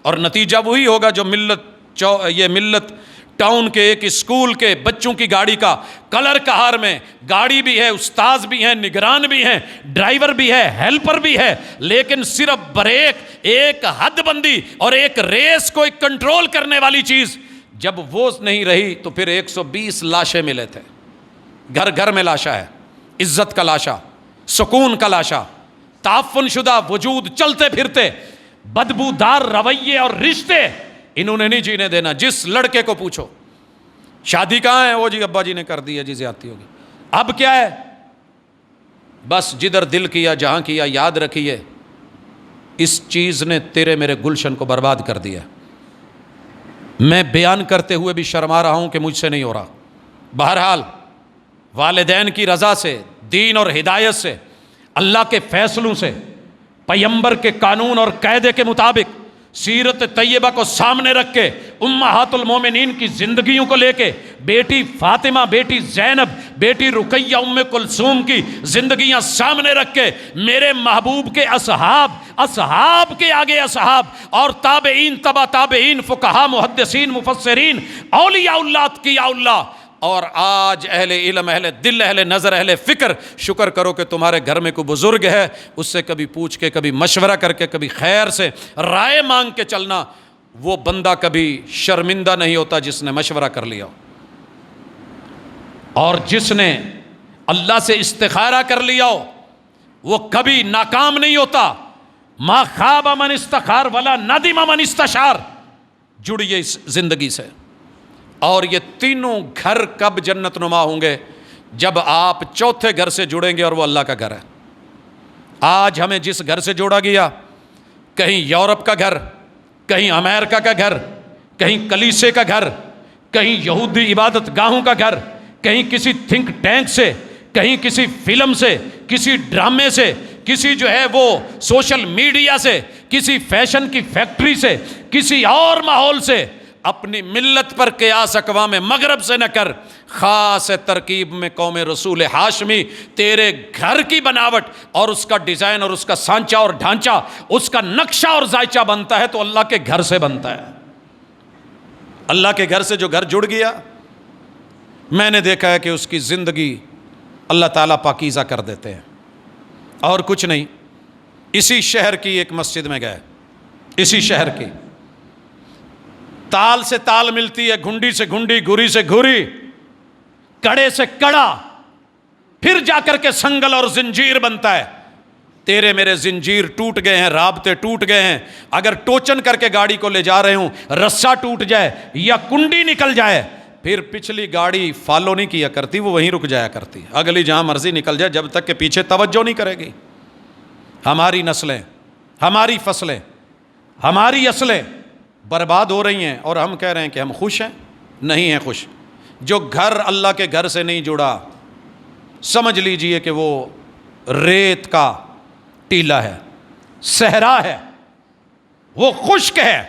اور نتیجہ وہی ہوگا جو ملت ٹاؤن کے ایک اسکول کے بچوں کی گاڑی کا کلر کہار میں، گاڑی بھی ہے، استاذ بھی ہیں، نگران بھی ہیں، ڈرائیور بھی ہے، ہیلپر بھی ہے، لیکن صرف بریک، ایک حد بندی اور ایک ریس کو ایک کنٹرول کرنے والی چیز جب وہ نہیں رہی تو پھر 120 لاشیں ملے تھے، گھر گھر میں لاشا ہے، عزت کا لاشا، سکون کا لاشا، تعفن شدہ وجود، چلتے پھرتے بدبودار رویے اور رشتے انہوں نے نہیں جینے دینا۔ جس لڑکے کو پوچھو شادی کہاں ہے، وہ جی ابا جی نے کر دی ہے جی، زیادتی ہوگی، اب کیا ہے، بس جدھر دل کیا، جہاں کیا، یاد رکھیے اس چیز نے تیرے میرے گلشن کو برباد کر دیا۔ میں بیان کرتے ہوئے بھی شرما رہا ہوں کہ مجھ سے نہیں ہو رہا، بہرحال والدین کی رضا سے، دین اور ہدایت سے، اللہ کے فیصلوں سے، پیغمبر کے قانون اور قاعدے کے مطابق، سیرت طیبہ کو سامنے رکھ کے، امہات المومنین کی زندگیوں کو لے کے، بیٹی فاطمہ، بیٹی زینب، بیٹی رقیہ، ام کلثوم کی زندگیاں سامنے رکھ کے، میرے محبوب کے اصحاب کے آگے اصحاب، اور تابعین، تبع تابعین، فقہاء، محدثین، مفسرین، اولیاء اللہ، اتقیاء اللہ، اور آج اہل علم، اہل دل، اہل نظر، اہل فکر، شکر کرو کہ تمہارے گھر میں کوئی بزرگ ہے، اس سے کبھی پوچھ کے، کبھی مشورہ کر کے، کبھی خیر سے رائے مانگ کے چلنا، وہ بندہ کبھی شرمندہ نہیں ہوتا جس نے مشورہ کر لیا، اور جس نے اللہ سے استخارہ کر لیا ہو وہ کبھی ناکام نہیں ہوتا۔ ما خاب من استخار ولا ندم من استشار، جڑیے اس زندگی سے۔ اور یہ تینوں گھر کب جنت نما ہوں گے؟ جب آپ چوتھے گھر سے جڑیں گے، اور وہ اللہ کا گھر ہے۔ آج ہمیں جس گھر سے جوڑا گیا، کہیں یورپ کا گھر، کہیں امریکہ کا گھر، کہیں کلیسے کا گھر، کہیں یہودی عبادت گاہوں کا گھر، کہیں کسی تھنک ٹینک سے، کہیں کسی فلم سے، کسی ڈرامے سے، کسی جو ہے وہ سوشل میڈیا سے، کسی فیشن کی فیکٹری سے، کسی اور ماحول سے، اپنی ملت پر قیاس اقوام مغرب سے نہ کر، خاص ترکیب میں قوم رسول ہاشمی، تیرے گھر کی بناوٹ اور اس کا ڈیزائن اور اس کا سانچہ اور ڈھانچہ، اس کا نقشہ اور ذائچہ بنتا ہے تو اللہ کے گھر سے بنتا ہے۔ اللہ کے گھر سے جو گھر جڑ گیا، میں نے دیکھا ہے کہ اس کی زندگی اللہ تعالیٰ پاکیزہ کر دیتے ہیں، اور کچھ نہیں۔ اسی شہر کی ایک مسجد میں گئے، اسی شہر کی، تال سے تال ملتی ہے، گھنڈی سے گھنڈی، گھری سے گھری، کڑے سے کڑا، پھر جا کر کے سنگل اور زنجیر بنتا ہے۔ تیرے میرے زنجیر ٹوٹ گئے ہیں، رابطے ٹوٹ گئے ہیں، اگر ٹوچن کر کے گاڑی کو لے جا رہے ہوں، رسہ ٹوٹ جائے یا کنڈی نکل جائے، پھر پچھلی گاڑی فالو نہیں کیا کرتی، وہ وہیں رک جایا کرتی، اگلی جہاں مرضی نکل جائے، جب تک کہ پیچھے توجہ نہیں کرے گی۔ ہماری نسلیں، ہماری فصلیں، ہماری اصلیں برباد ہو رہی ہیں، اور ہم کہہ رہے ہیں کہ ہم خوش ہیں۔ نہیں ہیں خوش۔ جو گھر اللہ کے گھر سے نہیں جڑا، سمجھ لیجئے کہ وہ ریت کا ٹیلا ہے، صحرا ہے، وہ خشک ہے،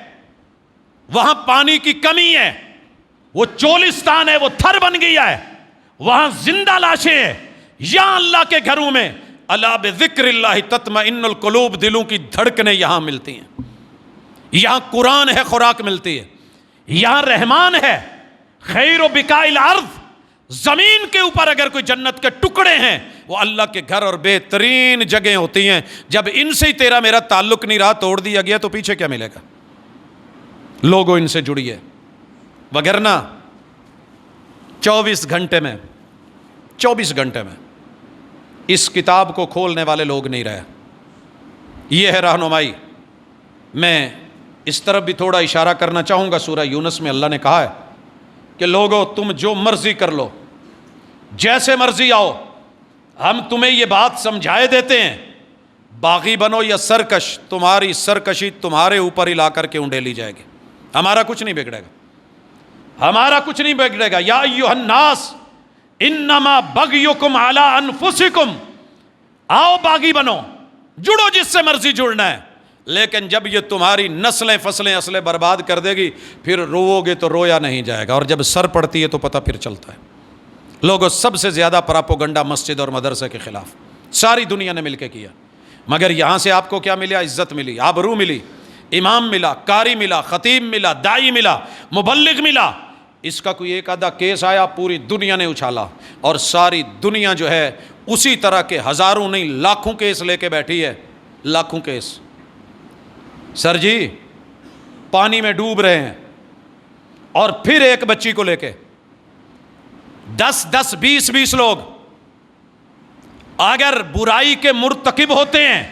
وہاں پانی کی کمی ہے، وہ چولستان ہے، وہ تھر بن گیا ہے، وہاں زندہ لاشیں ہیں۔ یہاں اللہ کے گھروں میں الا بذکر اللہ تطمئن القلوب، دلوں کی دھڑکنیں یہاں ملتی ہیں، یہاں قرآن ہے، خوراک ملتی ہے، یہاں رحمان ہے۔ خیر و بقاء الارض، زمین کے اوپر اگر کوئی جنت کے ٹکڑے ہیں، وہ اللہ کے گھر اور بہترین جگہیں ہوتی ہیں۔ جب ان سے ہی تیرا میرا تعلق نہیں رہا، توڑ دیا گیا، تو پیچھے کیا ملے گا؟ لوگوں ان سے جڑیے، وگرنہ 24 گھنٹے میں اس کتاب کو کھولنے والے لوگ نہیں رہے۔ یہ ہے رہنمائی۔ میں اس طرف بھی تھوڑا اشارہ کرنا چاہوں گا۔ سورہ یونس میں اللہ نے کہا ہے کہ لوگو تم جو مرضی کر لو، جیسے مرضی آؤ، ہم تمہیں یہ بات سمجھائے دیتے ہیں، باغی بنو یا سرکش، تمہاری سرکشی تمہارے اوپر ہی لا کر کے انڈیلی جائے گی، ہمارا کچھ نہیں بگڑے گا، ہمارا کچھ نہیں بگڑے گا۔ یا ایھا الناس، انما بغیکم علی انفسکم، آؤ باغی بنو، جڑو جس سے مرضی جڑنا ہے، لیکن جب یہ تمہاری نسلیں فصلیں اصلیں برباد کر دے گی پھر روو گے تو رویا نہیں جائے گا، اور جب سر پڑتی ہے تو پتہ پھر چلتا ہے۔ لوگوں سب سے زیادہ پراپوگنڈا مسجد اور مدرسے کے خلاف ساری دنیا نے مل کے کیا، مگر یہاں سے آپ کو کیا ملا؟ عزت ملی، آبرو ملی، امام ملا، قاری ملا، خطیب ملا، داعی ملا، مبلغ ملا۔ اس کا کوئی ایک آدھا کیس آیا پوری دنیا نے اچھالا، اور ساری دنیا جو ہے اسی طرح کے ہزاروں نہیں لاکھوں کیس لے کے بیٹھی ہے، لاکھوں کیس۔ سر جی پانی میں ڈوب رہے ہیں، اور پھر ایک بچی کو لے کے 10 20 لوگ اگر برائی کے مرتکب ہوتے ہیں،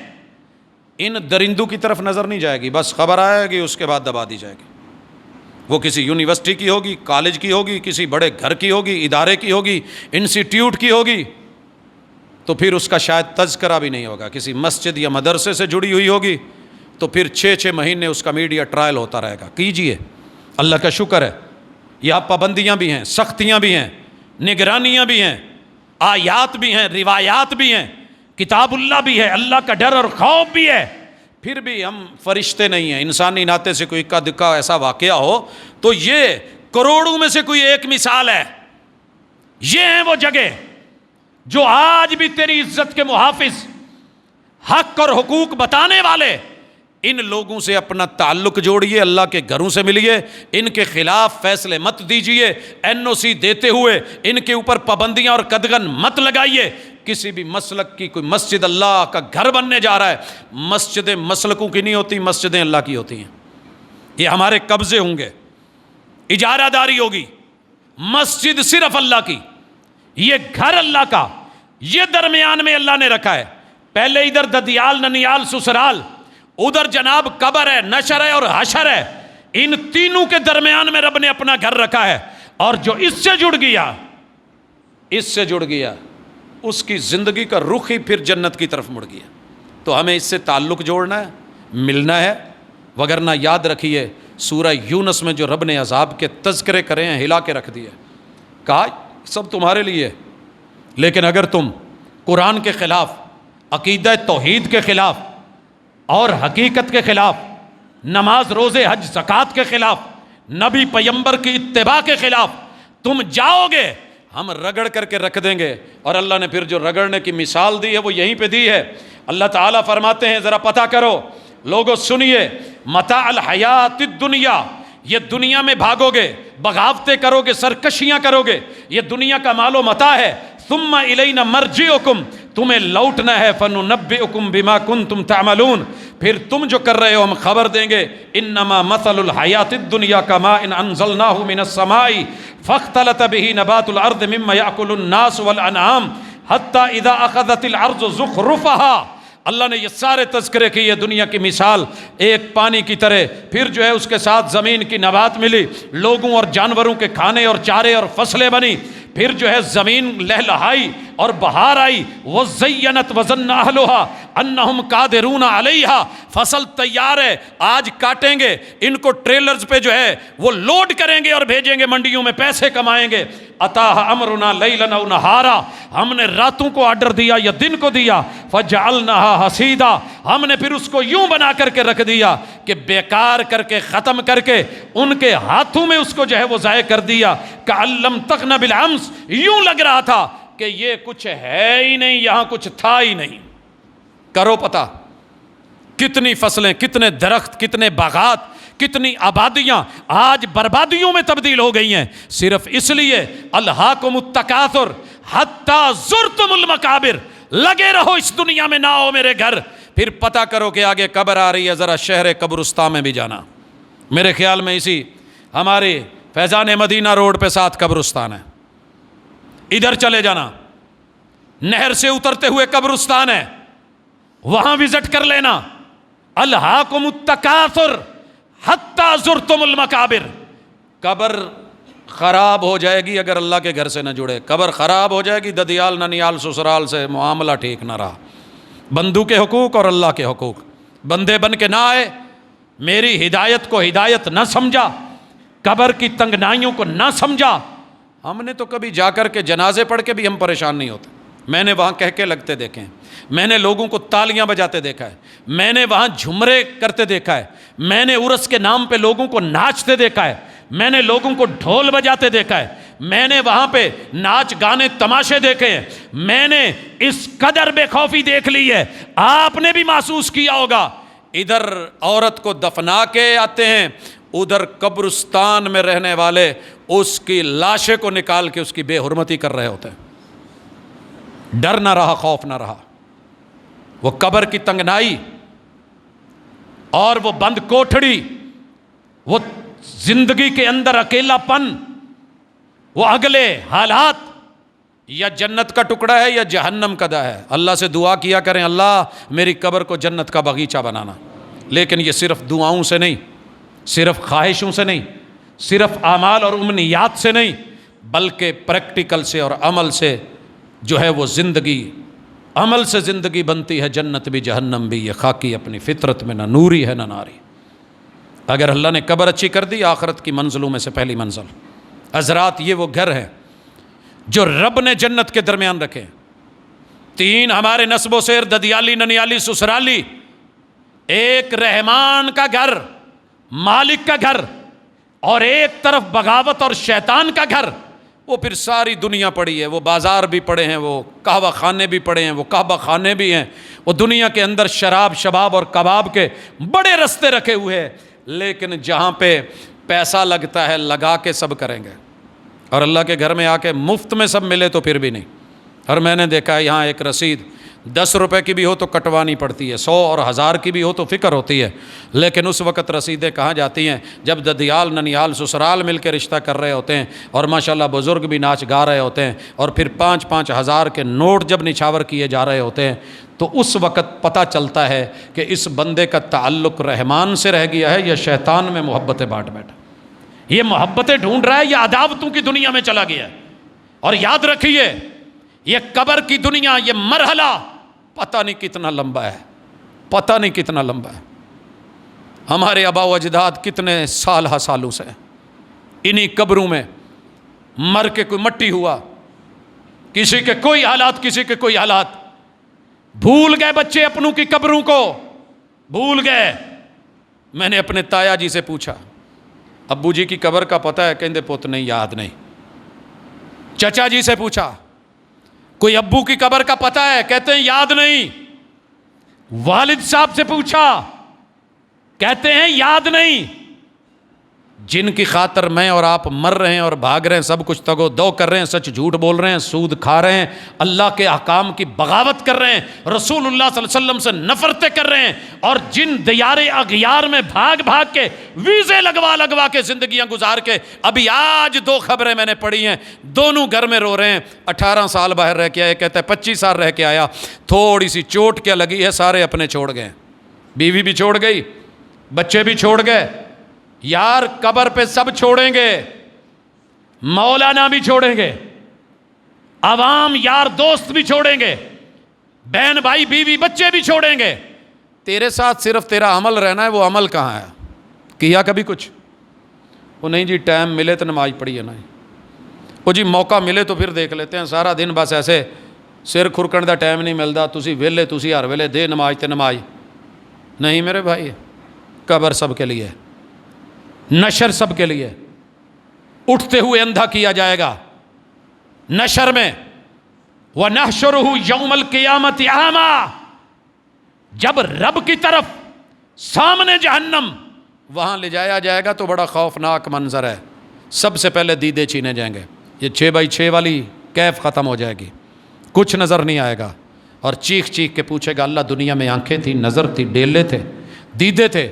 ان درندوں کی طرف نظر نہیں جائے گی، بس خبر آئے گی اس کے بعد دبا دی جائے گی۔ وہ کسی یونیورسٹی کی ہوگی، کالج کی ہوگی، کسی بڑے گھر کی ہوگی، ادارے کی ہوگی، انسٹیٹیوٹ کی ہوگی، تو پھر اس کا شاید تذکرہ بھی نہیں ہوگا۔ کسی مسجد یا مدرسے سے جڑی ہوئی ہوگی تو پھر 6 مہینے اس کا میڈیا ٹرائل ہوتا رہے گا۔ کیجئے، اللہ کا شکر ہے، یہاں پابندیاں بھی ہیں، سختیاں بھی ہیں، نگرانیاں بھی ہیں، آیات بھی ہیں، روایات بھی ہیں، کتاب اللہ بھی ہے، اللہ کا ڈر اور خوف بھی ہے، پھر بھی ہم فرشتے نہیں ہیں۔ انسانی ناطے سے کوئی اکا دکا ایسا واقعہ ہو تو یہ کروڑوں میں سے کوئی ایک مثال ہے۔ یہ ہیں وہ جگہ جو آج بھی تیری عزت کے محافظ، حق اور حقوق بتانے والے، ان لوگوں سے اپنا تعلق جوڑیے، اللہ کے گھروں سے ملیے، ان کے خلاف فیصلے مت دیجیے، NOC دیتے ہوئے ان کے اوپر پابندیاں اور قدغن مت لگائیے۔ کسی بھی مسلک کی کوئی مسجد اللہ کا گھر بننے جا رہا ہے، مسجدیں مسلکوں کی نہیں ہوتی، مسجدیں اللہ کی ہوتی ہیں۔ یہ ہمارے قبضے ہوں گے، اجارہ داری ہوگی، مسجد صرف اللہ کی، یہ گھر اللہ کا، یہ درمیان میں اللہ نے رکھا ہے۔ پہلے ادھر ددیال، ننیال، سسرال، ادھر جناب قبر ہے، نشر ہے اور حشر ہے، ان تینوں کے درمیان میں رب نے اپنا گھر رکھا ہے۔ اور جو اس سے جڑ گیا، اس سے جڑ گیا، اس کی زندگی کا رخ ہی پھر جنت کی طرف مڑ گیا۔ تو ہمیں اس سے تعلق جوڑنا ہے، ملنا ہے، وگرنہ یاد رکھیے سورہ یونس میں جو رب نے عذاب کے تذکرے کرے ہیں ہلا کے رکھ دیے، کہا سب تمہارے لیے، لیکن اگر تم قرآن کے خلاف، عقیدہ توحید کے خلاف اور حقیقت کے خلاف، نماز روزے حج زکوٰۃ کے خلاف، نبی پیمبر کی اتباع کے خلاف تم جاؤ گے، ہم رگڑ کر کے رکھ دیں گے۔ اور اللہ نے پھر جو رگڑنے کی مثال دی ہے وہ یہیں پہ دی ہے۔ اللہ تعالیٰ فرماتے ہیں ذرا پتہ کرو لوگو، سنیے، متاع الحیات الدنیا، یہ دنیا میں بھاگو گے، بغاوتیں کرو گے، سرکشیاں کرو گے، یہ دنیا کا مال و متاع ہے۔ ثم الینا مرجعکم، تمہیں لوٹنا ہے، فننبئکم بما کنتم تعملون، پھر تم جو کر رہے ہو ہم خبر دیں گے۔ انما مثل الحیات الدنیا کماء انزلناہ من السماء فاختلط به نبات الارض مما یاکل الناس والانعام حتی اذا اخذت الارض زخرفها۔ اللہ نے یہ سارے تذکرے کی، یہ دنیا کی مثال ایک پانی کی طرح، پھر جو ہے اس کے ساتھ زمین کی نبات ملی، لوگوں اور جانوروں کے کھانے اور چارے اور فصلیں بنی، پھر جو ہے زمین لہلہائی اور بہار آئی، وَزَيَّنَتْ وَظَنَّ أَهْلُهَا أَنَّهُمْ قَادِرُونَ عَلَيْهَا، فصل تیار ہے، آج کاٹیں گے، ان کو ٹریلرز پہ جو ہے وہ لوڈ کریں گے اور بھیجیں گے منڈیوں میں، پیسے کمائیں گے۔ أَتَاهَا أَمْرُنَا لَيْلًا أَوْ نَهَارًا، ہم نے راتوں کو آرڈر دیا یا دن کو دیا، فَجَعَلْنَاهَا حَصِيدًا، ہم نے پھر اس کو یوں بنا کر کے رکھ دیا کہ بیکار کر کے، ختم کر کے، ان کے ہاتھوں میں اس کو جو ہے وہ ضائع کر دیا۔ كَأَن لَّمْ تَغْنَ بِالْأَمْسِ، یوں لگ رہا تھا کہ یہ کچھ ہے ہی نہیں، یہاں کچھ تھا ہی نہیں۔ کرو پتہ کتنی فصلیں، کتنے درخت، کتنے باغات، کتنی آبادیاں آج بربادیوں میں تبدیل ہو گئی ہیں، صرف اس لیے الہاکم التکاثر حتی زرتم المقابر، لگے رہو اس دنیا میں، نہ آؤ میرے گھر، پھر پتہ کرو کہ آگے قبر آ رہی ہے، ذرا شہر قبرستان میں بھی جانا۔ میرے خیال میں اسی ہمارے فیضان مدینہ روڈ پہ 7 قبرستان ہے، ادھر چلے جانا، نہر سے اترتے ہوئے قبرستان ہے، وہاں وزٹ کر لینا۔ الہاکم التکاثر حتی زرتم المقابر، قبر خراب ہو جائے گی اگر اللہ کے گھر سے نہ جڑے، قبر خراب ہو جائے گی، ددیال ننیال سسرال سے معاملہ ٹھیک نہ رہا، بندوں کے حقوق اور اللہ کے حقوق، بندے بن کے نہ آئے، میری ہدایت کو ہدایت نہ سمجھا، قبر کی تنگنائیوں کو نہ سمجھا، ہم نے تو کبھی جا کر کے جنازے پڑھ کے بھی ہم پریشان نہیں ہوتے. میں نے وہاں کہہ کے لگتے دیکھے ہیں, میں نے لوگوں کو تالیاں بجاتے دیکھا ہے, میں نے وہاں جھمرے کرتے دیکھا ہے, میں نے عرس کے نام پہ لوگوں کو ناچتے دیکھا ہے, میں نے لوگوں کو ڈھول بجاتے دیکھا ہے, میں نے وہاں پہ ناچ گانے تماشے دیکھے ہیں, میں نے اس قدر بے خوفی دیکھ لی ہے. آپ نے بھی محسوس کیا ہوگا, ادھر عورت کو دفنا کے آتے ہیں, ادھر قبرستان میں رہنے والے اس کی لاشیں کو نکال کے اس کی بے حرمتی کر رہے ہوتے ہیں. ڈر نہ رہا, خوف نہ رہا. وہ قبر کی تنگنائی اور وہ بند کوٹھڑی, وہ زندگی کے اندر اکیلا پن, وہ اگلے حالات, یا جنت کا ٹکڑا ہے یا جہنم کا دا ہے. اللہ سے دعا کیا کریں, اللہ میری قبر کو جنت کا باغیچہ بنانا. لیکن یہ صرف دعاؤں سے نہیں, صرف خواہشوں سے نہیں, صرف اعمال اور امنیات سے نہیں, بلکہ پریکٹیکل سے اور عمل سے جو ہے وہ زندگی, عمل سے زندگی بنتی ہے. جنت بھی جہنم بھی یہ خاکی اپنی فطرت میں نہ نوری ہے نہ ناری. اگر اللہ نے قبر اچھی کر دی, آخرت کی منزلوں میں سے پہلی منزل. حضرات یہ وہ گھر ہے جو رب نے جنت کے درمیان رکھے. 3 ہمارے نسب و سیر, ددیالی, ننیالی, سسرالی. ایک رحمان کا گھر, مالک کا گھر, اور ایک طرف بغاوت اور شیطان کا گھر. وہ پھر ساری دنیا پڑی ہے, وہ بازار بھی پڑے ہیں, وہ قہوہ خانے بھی پڑے ہیں, وہ کعبہ خانے بھی ہیں, وہ دنیا کے اندر شراب, شباب اور کباب کے بڑے رستے رکھے ہوئے ہیں. لیکن جہاں پہ پیسہ لگتا ہے لگا کے سب کریں گے, اور اللہ کے گھر میں آ کے مفت میں سب ملے تو پھر بھی نہیں. اور میں نے دیکھا ہے یہاں ایک رسید 10 روپے کی بھی ہو تو کٹوانی پڑتی ہے, 100 اور 1000 کی بھی ہو تو فکر ہوتی ہے. لیکن اس وقت رسیدیں کہاں جاتی ہیں جب ددیال, ننیال, سسرال مل کے رشتہ کر رہے ہوتے ہیں, اور ماشاءاللہ بزرگ بھی ناچ گا رہے ہوتے ہیں, اور پھر 5-5 ہزار کے نوٹ جب نچھاور کیے جا رہے ہوتے ہیں, تو اس وقت پتہ چلتا ہے کہ اس بندے کا تعلق رحمان سے رہ گیا ہے یا شیطان میں محبتیں بانٹ بیٹھا. یہ محبتیں ڈھونڈ رہا ہے یا عداوتوں کی دنیا میں چلا گیا ہے. اور یاد رکھیے, یہ قبر کی دنیا, یہ مرحلہ پتہ نہیں کتنا لمبا ہے, پتہ نہیں کتنا لمبا ہے. ہمارے آبا و اجداد کتنے سالوں سے انہی قبروں میں مر کے کوئی مٹی ہوا, کسی کے کوئی حالات, کسی کے کوئی حالات. بھول گئے بچے اپنوں کی قبروں کو, بھول گئے. میں نے اپنے تایا جی سے پوچھا, ابو جی کی قبر کا پتہ ہے؟ کہندے پوت نہیں, یاد نہیں. چچا جی سے پوچھا, کوئی ابو کی قبر کا پتہ ہے؟ کہتے ہیں یاد نہیں. والد صاحب سے پوچھا, کہتے ہیں یاد نہیں. جن کی خاطر میں اور آپ مر رہے ہیں اور بھاگ رہے ہیں, سب کچھ تگو دو کر رہے ہیں, سچ جھوٹ بول رہے ہیں, سود کھا رہے ہیں, اللہ کے احکام کی بغاوت کر رہے ہیں, رسول اللہ صلی اللہ علیہ وسلم سے نفرتیں کر رہے ہیں, اور جن دیار اغیار میں بھاگ بھاگ کے ویزے لگوا کے زندگیاں گزار کے, ابھی آج 2 خبریں میں نے پڑھی ہیں, دونوں گھر میں رو رہے ہیں. 18 سال باہر رہ کے آئے, کہتا ہے 25 سال رہ کے آیا, تھوڑی سی چوٹ کیا لگی ہے, سارے اپنے چھوڑ گئے, بیوی بھی چھوڑ گئی, بچے بھی چھوڑ گئے. یار قبر پہ سب چھوڑیں گے, مولانا بھی چھوڑیں گے, عوام یار دوست بھی چھوڑیں گے, بہن بھائی بیوی بچے بھی چھوڑیں گے. تیرے ساتھ صرف تیرا عمل رہنا ہے. وہ عمل کہاں ہے؟ کیا کبھی کچھ؟ وہ نہیں جی, ٹائم ملے تو نماز پڑھی ہے. نہیں وہ جی, موقع ملے تو پھر دیکھ لیتے ہیں. سارا دن بس ایسے سر کھرکن دا ٹائم نہیں ملتا, تسی ویلے, تسی ہر ویلے دے نماز تے نماز. نہیں میرے بھائی, قبر سب کے لیے, نشر سب کے لیے. اٹھتے ہوئے اندھا کیا جائے گا نشر میں. وَنَحْشُرُهُ يَوْمَ الْقِيَامَةِ أَعْمَى, جب رب کی طرف سامنے جہنم, وہاں لے جایا جائے گا تو بڑا خوفناک منظر ہے. سب سے پہلے دیدے چھینے جائیں گے. یہ 6x6 والی کیف ختم ہو جائے گی, کچھ نظر نہیں آئے گا. اور چیخ چیخ کے پوچھے گا, اللہ دنیا میں آنکھیں تھی, نظر تھی, ڈیلے تھے, دیدے تھے,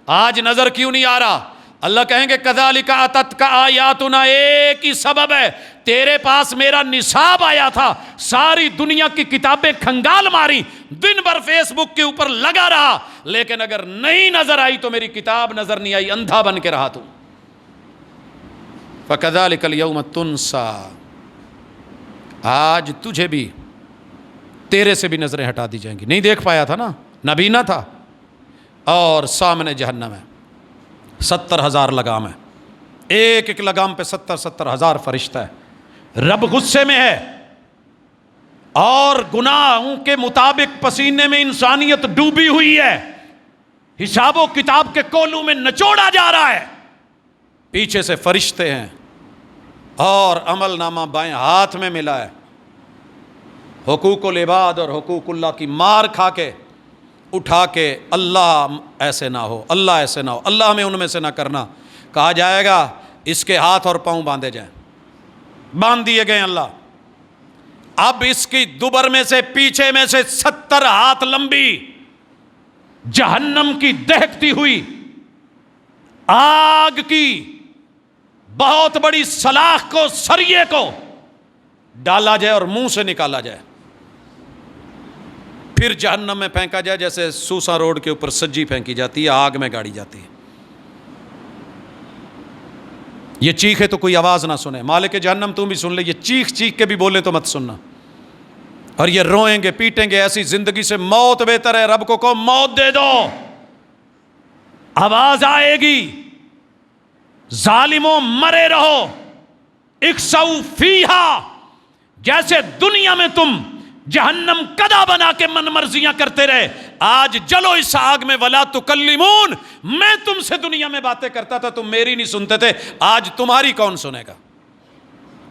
آج نظر کیوں نہیں آ رہا؟ اللہ کہیں گے کذالک اتتک آیاتنا, ایک ہی سبب ہے, تیرے پاس میرا نصاب آیا تھا, ساری دنیا کی کتابیں کھنگال ماری, دن بھر فیس بک کے اوپر لگا رہا, لیکن اگر نہیں نظر آئی تو میری کتاب نظر نہیں آئی, اندھا بن کے رہا تو. فَكَذَلِكَ الْيَوْمَ تُنْسَى, آج تجھے بھی, تیرے سے بھی نظریں ہٹا دی جائیں گی. نہیں دیکھ پایا تھا نا, نبینا تھا. اور سامنے جہنم ہے, 70,000 لگام ہے, ایک ایک لگام پہ 70,000 فرشتہ ہے. رب غصے میں ہے اور گناہوں کے مطابق پسینے میں انسانیت ڈوبی ہوئی ہے، حساب و کتاب کے کولوں میں نچوڑا جا رہا ہے، پیچھے سے فرشتے ہیں اور عمل نامہ بائیں ہاتھ میں ملا ہے، حقوق العباد اور حقوق اللہ کی مار کھا کے اٹھا کے اللہ ایسے نہ ہو، اللہ ایسے نہ ہو، اللہ ہمیں ان میں سے نہ کرنا، کہا جائے گا اس کے ہاتھ اور پاؤں باندھے جائیں، باندھ دیے گئے اللہ، اب اس کی دوبر میں سے پیچھے میں سے 70 ہاتھ لمبی جہنم کی دہکتی ہوئی آگ کی بہت بڑی سلاخ کو، سریے کو ڈالا جائے اور منہ سے نکالا جائے، پھر جہنم میں پھینکا جائے جیسے سوسا روڈ کے اوپر سجی پھینکی جاتی ہے، آگ میں گاڑی جاتی ہے۔ یہ چیخے تو کوئی آواز نہ سنے، مالک جہنم تم بھی سن لے، یہ چیخ چیخ کے بھی بولے تو مت سننا، اور یہ روئیں گے پیٹیں گے، ایسی زندگی سے موت بہتر ہے، رب کو کہو موت دے دو، آواز آئے گی، ظالموں مرے رہو، اکسو فیہا، جیسے دنیا میں تم جہنم کدا بنا کے من مرضیاں کرتے رہے، آج جلو اس آگ میں، ولا تکلمون، میں تم سے دنیا میں باتیں کرتا تھا تم میری نہیں سنتے تھے، آج تمہاری کون سنے گا؟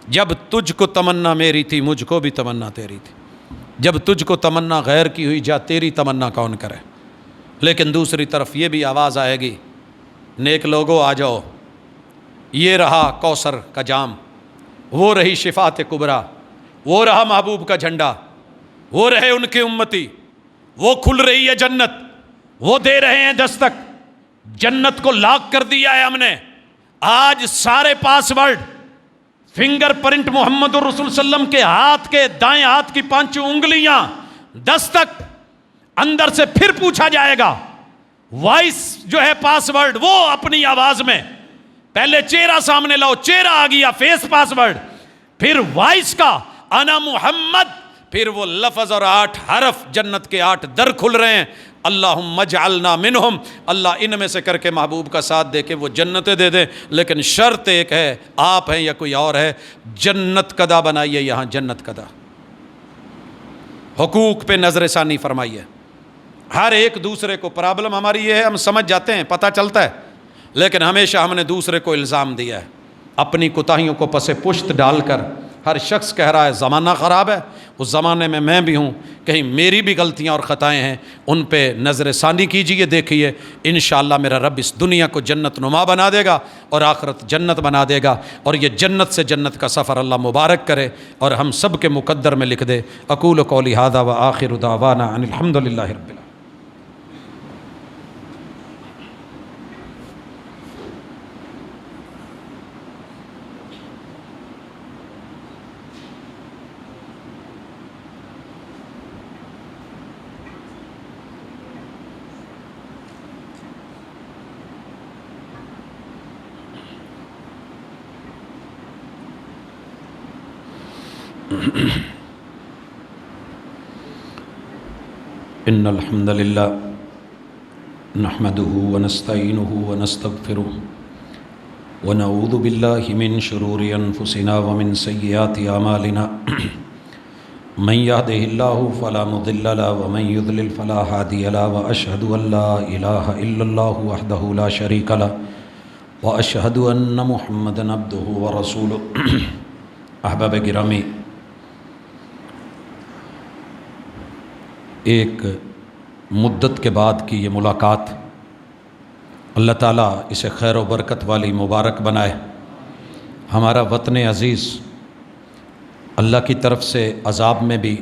جب تجھ کو تمنا میری تھی مجھ کو بھی تمنا تیری تھی، جب تجھ کو تمنا غیر کی ہوئی جا تیری تمنا کون کرے؟ لیکن دوسری طرف یہ بھی آواز آئے گی، نیک لوگوں آ جاؤ، یہ رہا کوثر کا جام، وہ رہی شفاعت کبریٰ، وہ رہا محبوب کا جھنڈا، وہ رہے ان کی امتی، وہ کھل رہی ہے جنت، وہ دے رہے ہیں دستک، جنت کو لاک کر دیا ہے ہم نے، آج سارے پاس ورڈ، فنگر پرنٹ محمد الرسول صلی اللہ علیہ وسلم کے ہاتھ کے دائیں ہاتھ کی 5 انگلیاں دستک، اندر سے پھر پوچھا جائے گا، وائس جو ہے پاس ورڈ وہ اپنی آواز میں، پہلے چہرہ سامنے لاؤ، چہرہ آ گیا فیس پاس ورڈ، پھر وائس کا انا محمد، پھر وہ لفظ اور 8 حرف، جنت کے 8 در کھل رہے ہیں، اللہم اجعلنا منہم، اللہ ان میں سے کر کے محبوب کا ساتھ دے کے وہ جنتیں دے دیں، لیکن شرط ایک ہے، آپ ہیں یا کوئی اور ہے، جنت قدا بنائیے، یہاں جنت قدا، حقوق پہ نظر ثانی فرمائیے، ہر ایک دوسرے کو، پرابلم ہماری یہ ہے ہم سمجھ جاتے ہیں، پتہ چلتا ہے، لیکن ہمیشہ ہم نے دوسرے کو الزام دیا ہے، اپنی کوتاہیوں کو پس پشت ڈال کر ہر شخص کہہ رہا ہے زمانہ خراب ہے، اس زمانے میں بھی ہوں، کہیں میری بھی غلطیاں اور خطائیں ہیں، ان پہ نظر ثانی کیجئے، دیکھیے انشاءاللہ میرا رب اس دنیا کو جنت نما بنا دے گا اور آخرت جنت بنا دے گا، اور یہ جنت سے جنت کا سفر اللہ مبارک کرے اور ہم سب کے مقدر میں لکھ دے۔ اقول قولی ھذا وآخر دعوانا ان الحمد للہ رب العالمین۔ ان الحمد للہ نحمده ونستعینه ونستغفره ونعوذ باللہ من شرور انفسنا ومن سیئات اعمالنا من يهده الله فلا مضل له ومن يضلل فلا هادي له واشهد ان لا اله الا الله وحده لا شريك له واشهد ان محمدا عبده ورسوله۔ احباب گرامی، ایک مدت کے بعد کی یہ ملاقات، اللہ تعالیٰ اسے خیر و برکت والی مبارک بنائے۔ ہمارا وطن عزیز اللہ کی طرف سے عذاب میں بھی،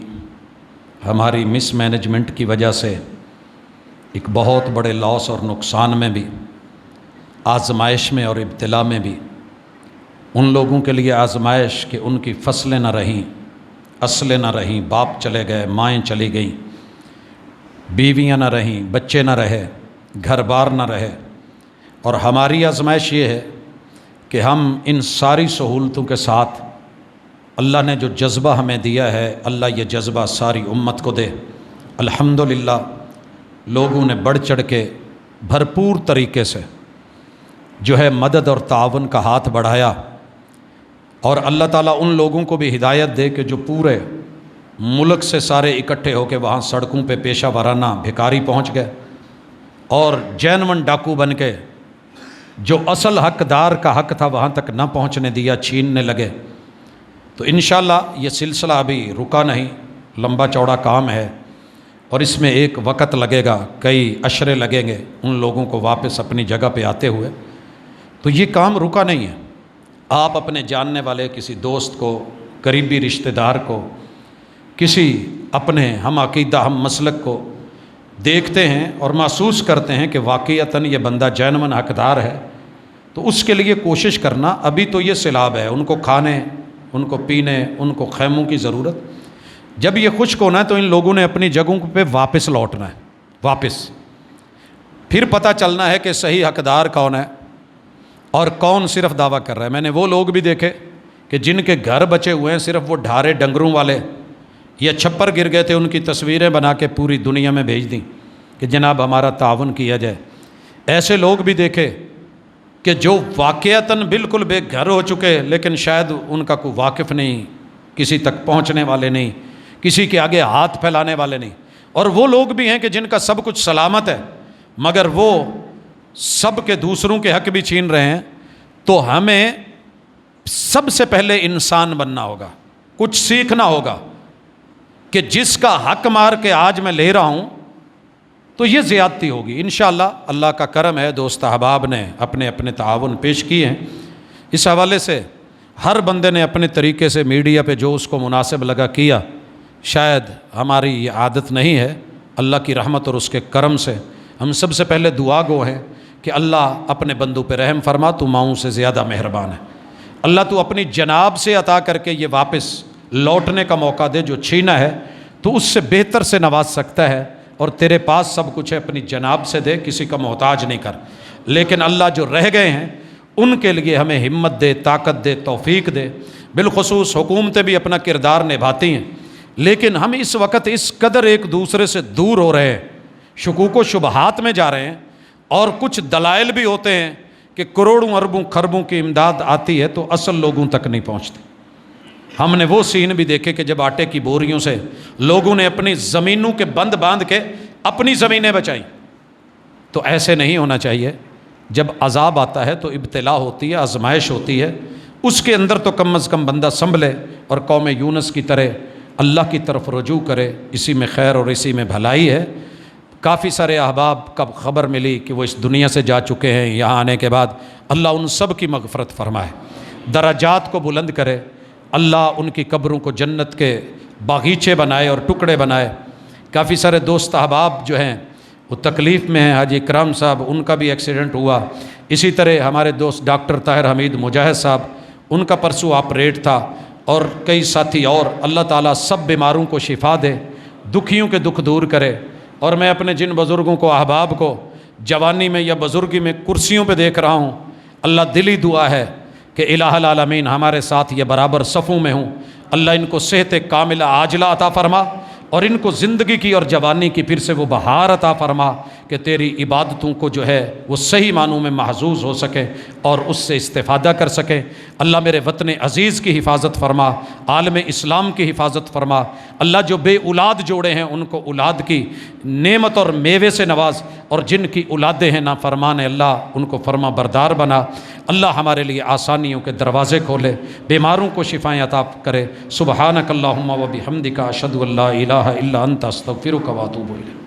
ہماری مس مینجمنٹ کی وجہ سے ایک بہت بڑے لاس اور نقصان میں بھی، آزمائش میں اور ابتلا میں بھی، ان لوگوں کے لیے آزمائش کہ ان کی فصلیں نہ رہیں، اصلیں نہ رہیں، باپ چلے گئے، مائیں چلی گئیں، بیویاں نہ رہیں، بچے نہ رہے، گھر بار نہ رہے، اور ہماری آزمائش یہ ہے کہ ہم ان ساری سہولتوں کے ساتھ اللہ نے جو جذبہ ہمیں دیا ہے، اللہ یہ جذبہ ساری امت کو دے۔ الحمدللہ لوگوں نے بڑھ چڑھ کے بھرپور طریقے سے جو ہے مدد اور تعاون کا ہاتھ بڑھایا، اور اللہ تعالیٰ ان لوگوں کو بھی ہدایت دے کہ جو پورے ملک سے سارے اکٹھے ہو کے وہاں سڑکوں پہ پیشہ ورانہ بھکاری پہنچ گئے اور جینون ڈاکو بن کے جو اصل حقدار کا حق تھا وہاں تک نہ پہنچنے دیا، چھیننے لگے۔ تو انشاءاللہ یہ سلسلہ ابھی رکا نہیں، لمبا چوڑا کام ہے، اور اس میں ایک وقت لگے گا، کئی عشرے لگیں گے ان لوگوں کو واپس اپنی جگہ پہ آتے ہوئے۔ تو یہ کام رکا نہیں ہے۔ آپ اپنے جاننے والے کسی دوست کو، قریبی رشتہ دار کو، کسی اپنے ہم عقیدہ ہم مسلک کو دیکھتے ہیں اور محسوس کرتے ہیں کہ واقعتاً یہ بندہ جینون حقدار ہے، تو اس کے لیے کوشش کرنا۔ ابھی تو یہ سیلاب ہے، ان کو کھانے، ان کو پینے، ان کو خیموں کی ضرورت۔ جب یہ خشک ہونا ہے تو ان لوگوں نے اپنی جگہوں پہ واپس لوٹنا ہے، واپس۔ پھر پتہ چلنا ہے کہ صحیح حقدار کون ہے اور کون صرف دعویٰ کر رہا ہے۔ میں نے وہ لوگ بھی دیکھے کہ جن کے گھر بچے ہوئے ہیں، صرف وہ ڈھارے ڈنگروں والے یا چھپر گر گئے تھے، ان کی تصویریں بنا کے پوری دنیا میں بھیج دیں کہ جناب ہمارا تعاون کیا جائے۔ ایسے لوگ بھی دیکھے کہ جو واقعتاً بالکل بے گھر ہو چکے، لیکن شاید ان کا کوئی واقف نہیں، کسی تک پہنچنے والے نہیں، کسی کے آگے ہاتھ پھیلانے والے نہیں۔ اور وہ لوگ بھی ہیں کہ جن کا سب کچھ سلامت ہے، مگر وہ سب کے دوسروں کے حق بھی چھین رہے ہیں۔ تو ہمیں سب سے پہلے انسان بننا ہوگا، کچھ سیکھنا ہوگا کہ جس کا حق مار کے آج میں لے رہا ہوں تو یہ زیادتی ہوگی۔ انشاءاللہ اللہ کا کرم ہے، دوست احباب نے اپنے اپنے تعاون پیش کیے ہیں۔ اس حوالے سے ہر بندے نے اپنے طریقے سے میڈیا پہ جو اس کو مناسب لگا کیا۔ شاید ہماری یہ عادت نہیں ہے، اللہ کی رحمت اور اس کے کرم سے ہم سب سے پہلے دعا گو ہیں کہ اللہ اپنے بندوں پہ رحم فرما، تو ماؤں سے زیادہ مہربان ہے۔ اللہ تو اپنی جناب سے عطا کر کے یہ واپس لوٹنے کا موقع دے، جو چھینا ہے تو اس سے بہتر سے نواز سکتا ہے، اور تیرے پاس سب کچھ ہے، اپنی جناب سے دے، کسی کا محتاج نہیں کر۔ لیکن اللہ جو رہ گئے ہیں ان کے لیے ہمیں ہمت دے، طاقت دے، توفیق دے۔ بالخصوص حکومتیں بھی اپنا کردار نبھاتی ہیں، لیکن ہم اس وقت اس قدر ایک دوسرے سے دور ہو رہے ہیں، شکوک و شبہات میں جا رہے ہیں، اور کچھ دلائل بھی ہوتے ہیں کہ کروڑوں اربوں خربوں کی امداد آتی ہے تو اصل لوگوں تک نہیں پہنچتی۔ ہم نے وہ سین بھی دیکھے کہ جب آٹے کی بوریوں سے لوگوں نے اپنی زمینوں کے بند باندھ کے اپنی زمینیں بچائیں۔ تو ایسے نہیں ہونا چاہیے۔ جب عذاب آتا ہے تو ابتلا ہوتی ہے، آزمائش ہوتی ہے، اس کے اندر تو کم از کم بندہ سنبھلے اور قوم یونس کی طرح اللہ کی طرف رجوع کرے۔ اسی میں خیر اور اسی میں بھلائی ہے۔ کافی سارے احباب کا خبر ملی کہ وہ اس دنیا سے جا چکے ہیں، یہاں آنے کے بعد اللہ ان سب کی مغفرت فرمائے، درجات کو بلند کرے، اللہ ان کی قبروں کو جنت کے باغیچے بنائے اور ٹکڑے بنائے۔ کافی سارے دوست احباب جو ہیں وہ تکلیف میں ہیں۔ حاجی اکرام صاحب، ان کا بھی ایکسیڈنٹ ہوا۔ اسی طرح ہمارے دوست ڈاکٹر طاہر حمید مجاہد صاحب، ان کا پرسوں آپریٹ تھا، اور کئی ساتھی اور۔ اللہ تعالیٰ سب بیماروں کو شفا دے، دکھیوں کے دکھ دور کرے۔ اور میں اپنے جن بزرگوں کو، احباب کو جوانی میں یا بزرگی میں کرسیوں پہ دیکھ رہا ہوں، اللہ دلی دعا ہے کہ الہ العالمین ہمارے ساتھ یہ برابر صفوں میں ہوں۔ اللہ ان کو صحت کاملہ عاجلہ عطا فرما، اور ان کو زندگی کی اور جوانی کی پھر سے وہ بہار عطا فرما کہ تیری عبادتوں کو جو ہے وہ صحیح معنوں میں محظوظ ہو سکے اور اس سے استفادہ کر سکے۔ اللہ میرے وطن عزیز کی حفاظت فرما، عالم اسلام کی حفاظت فرما۔ اللہ جو بے اولاد جوڑے ہیں ان کو اولاد کی نعمت اور میوے سے نواز، اور جن کی اولادیں ہیں نافرمان اللہ ان کو فرما بردار بنا۔ اللہ ہمارے لیے آسانیوں کے دروازے کھولے، بیماروں کو شفائیں عطا کرے۔ سبحانک اللہم و بحمدک، اشہد ان لا الہ الا انت، استغفرک و اتوب الیک۔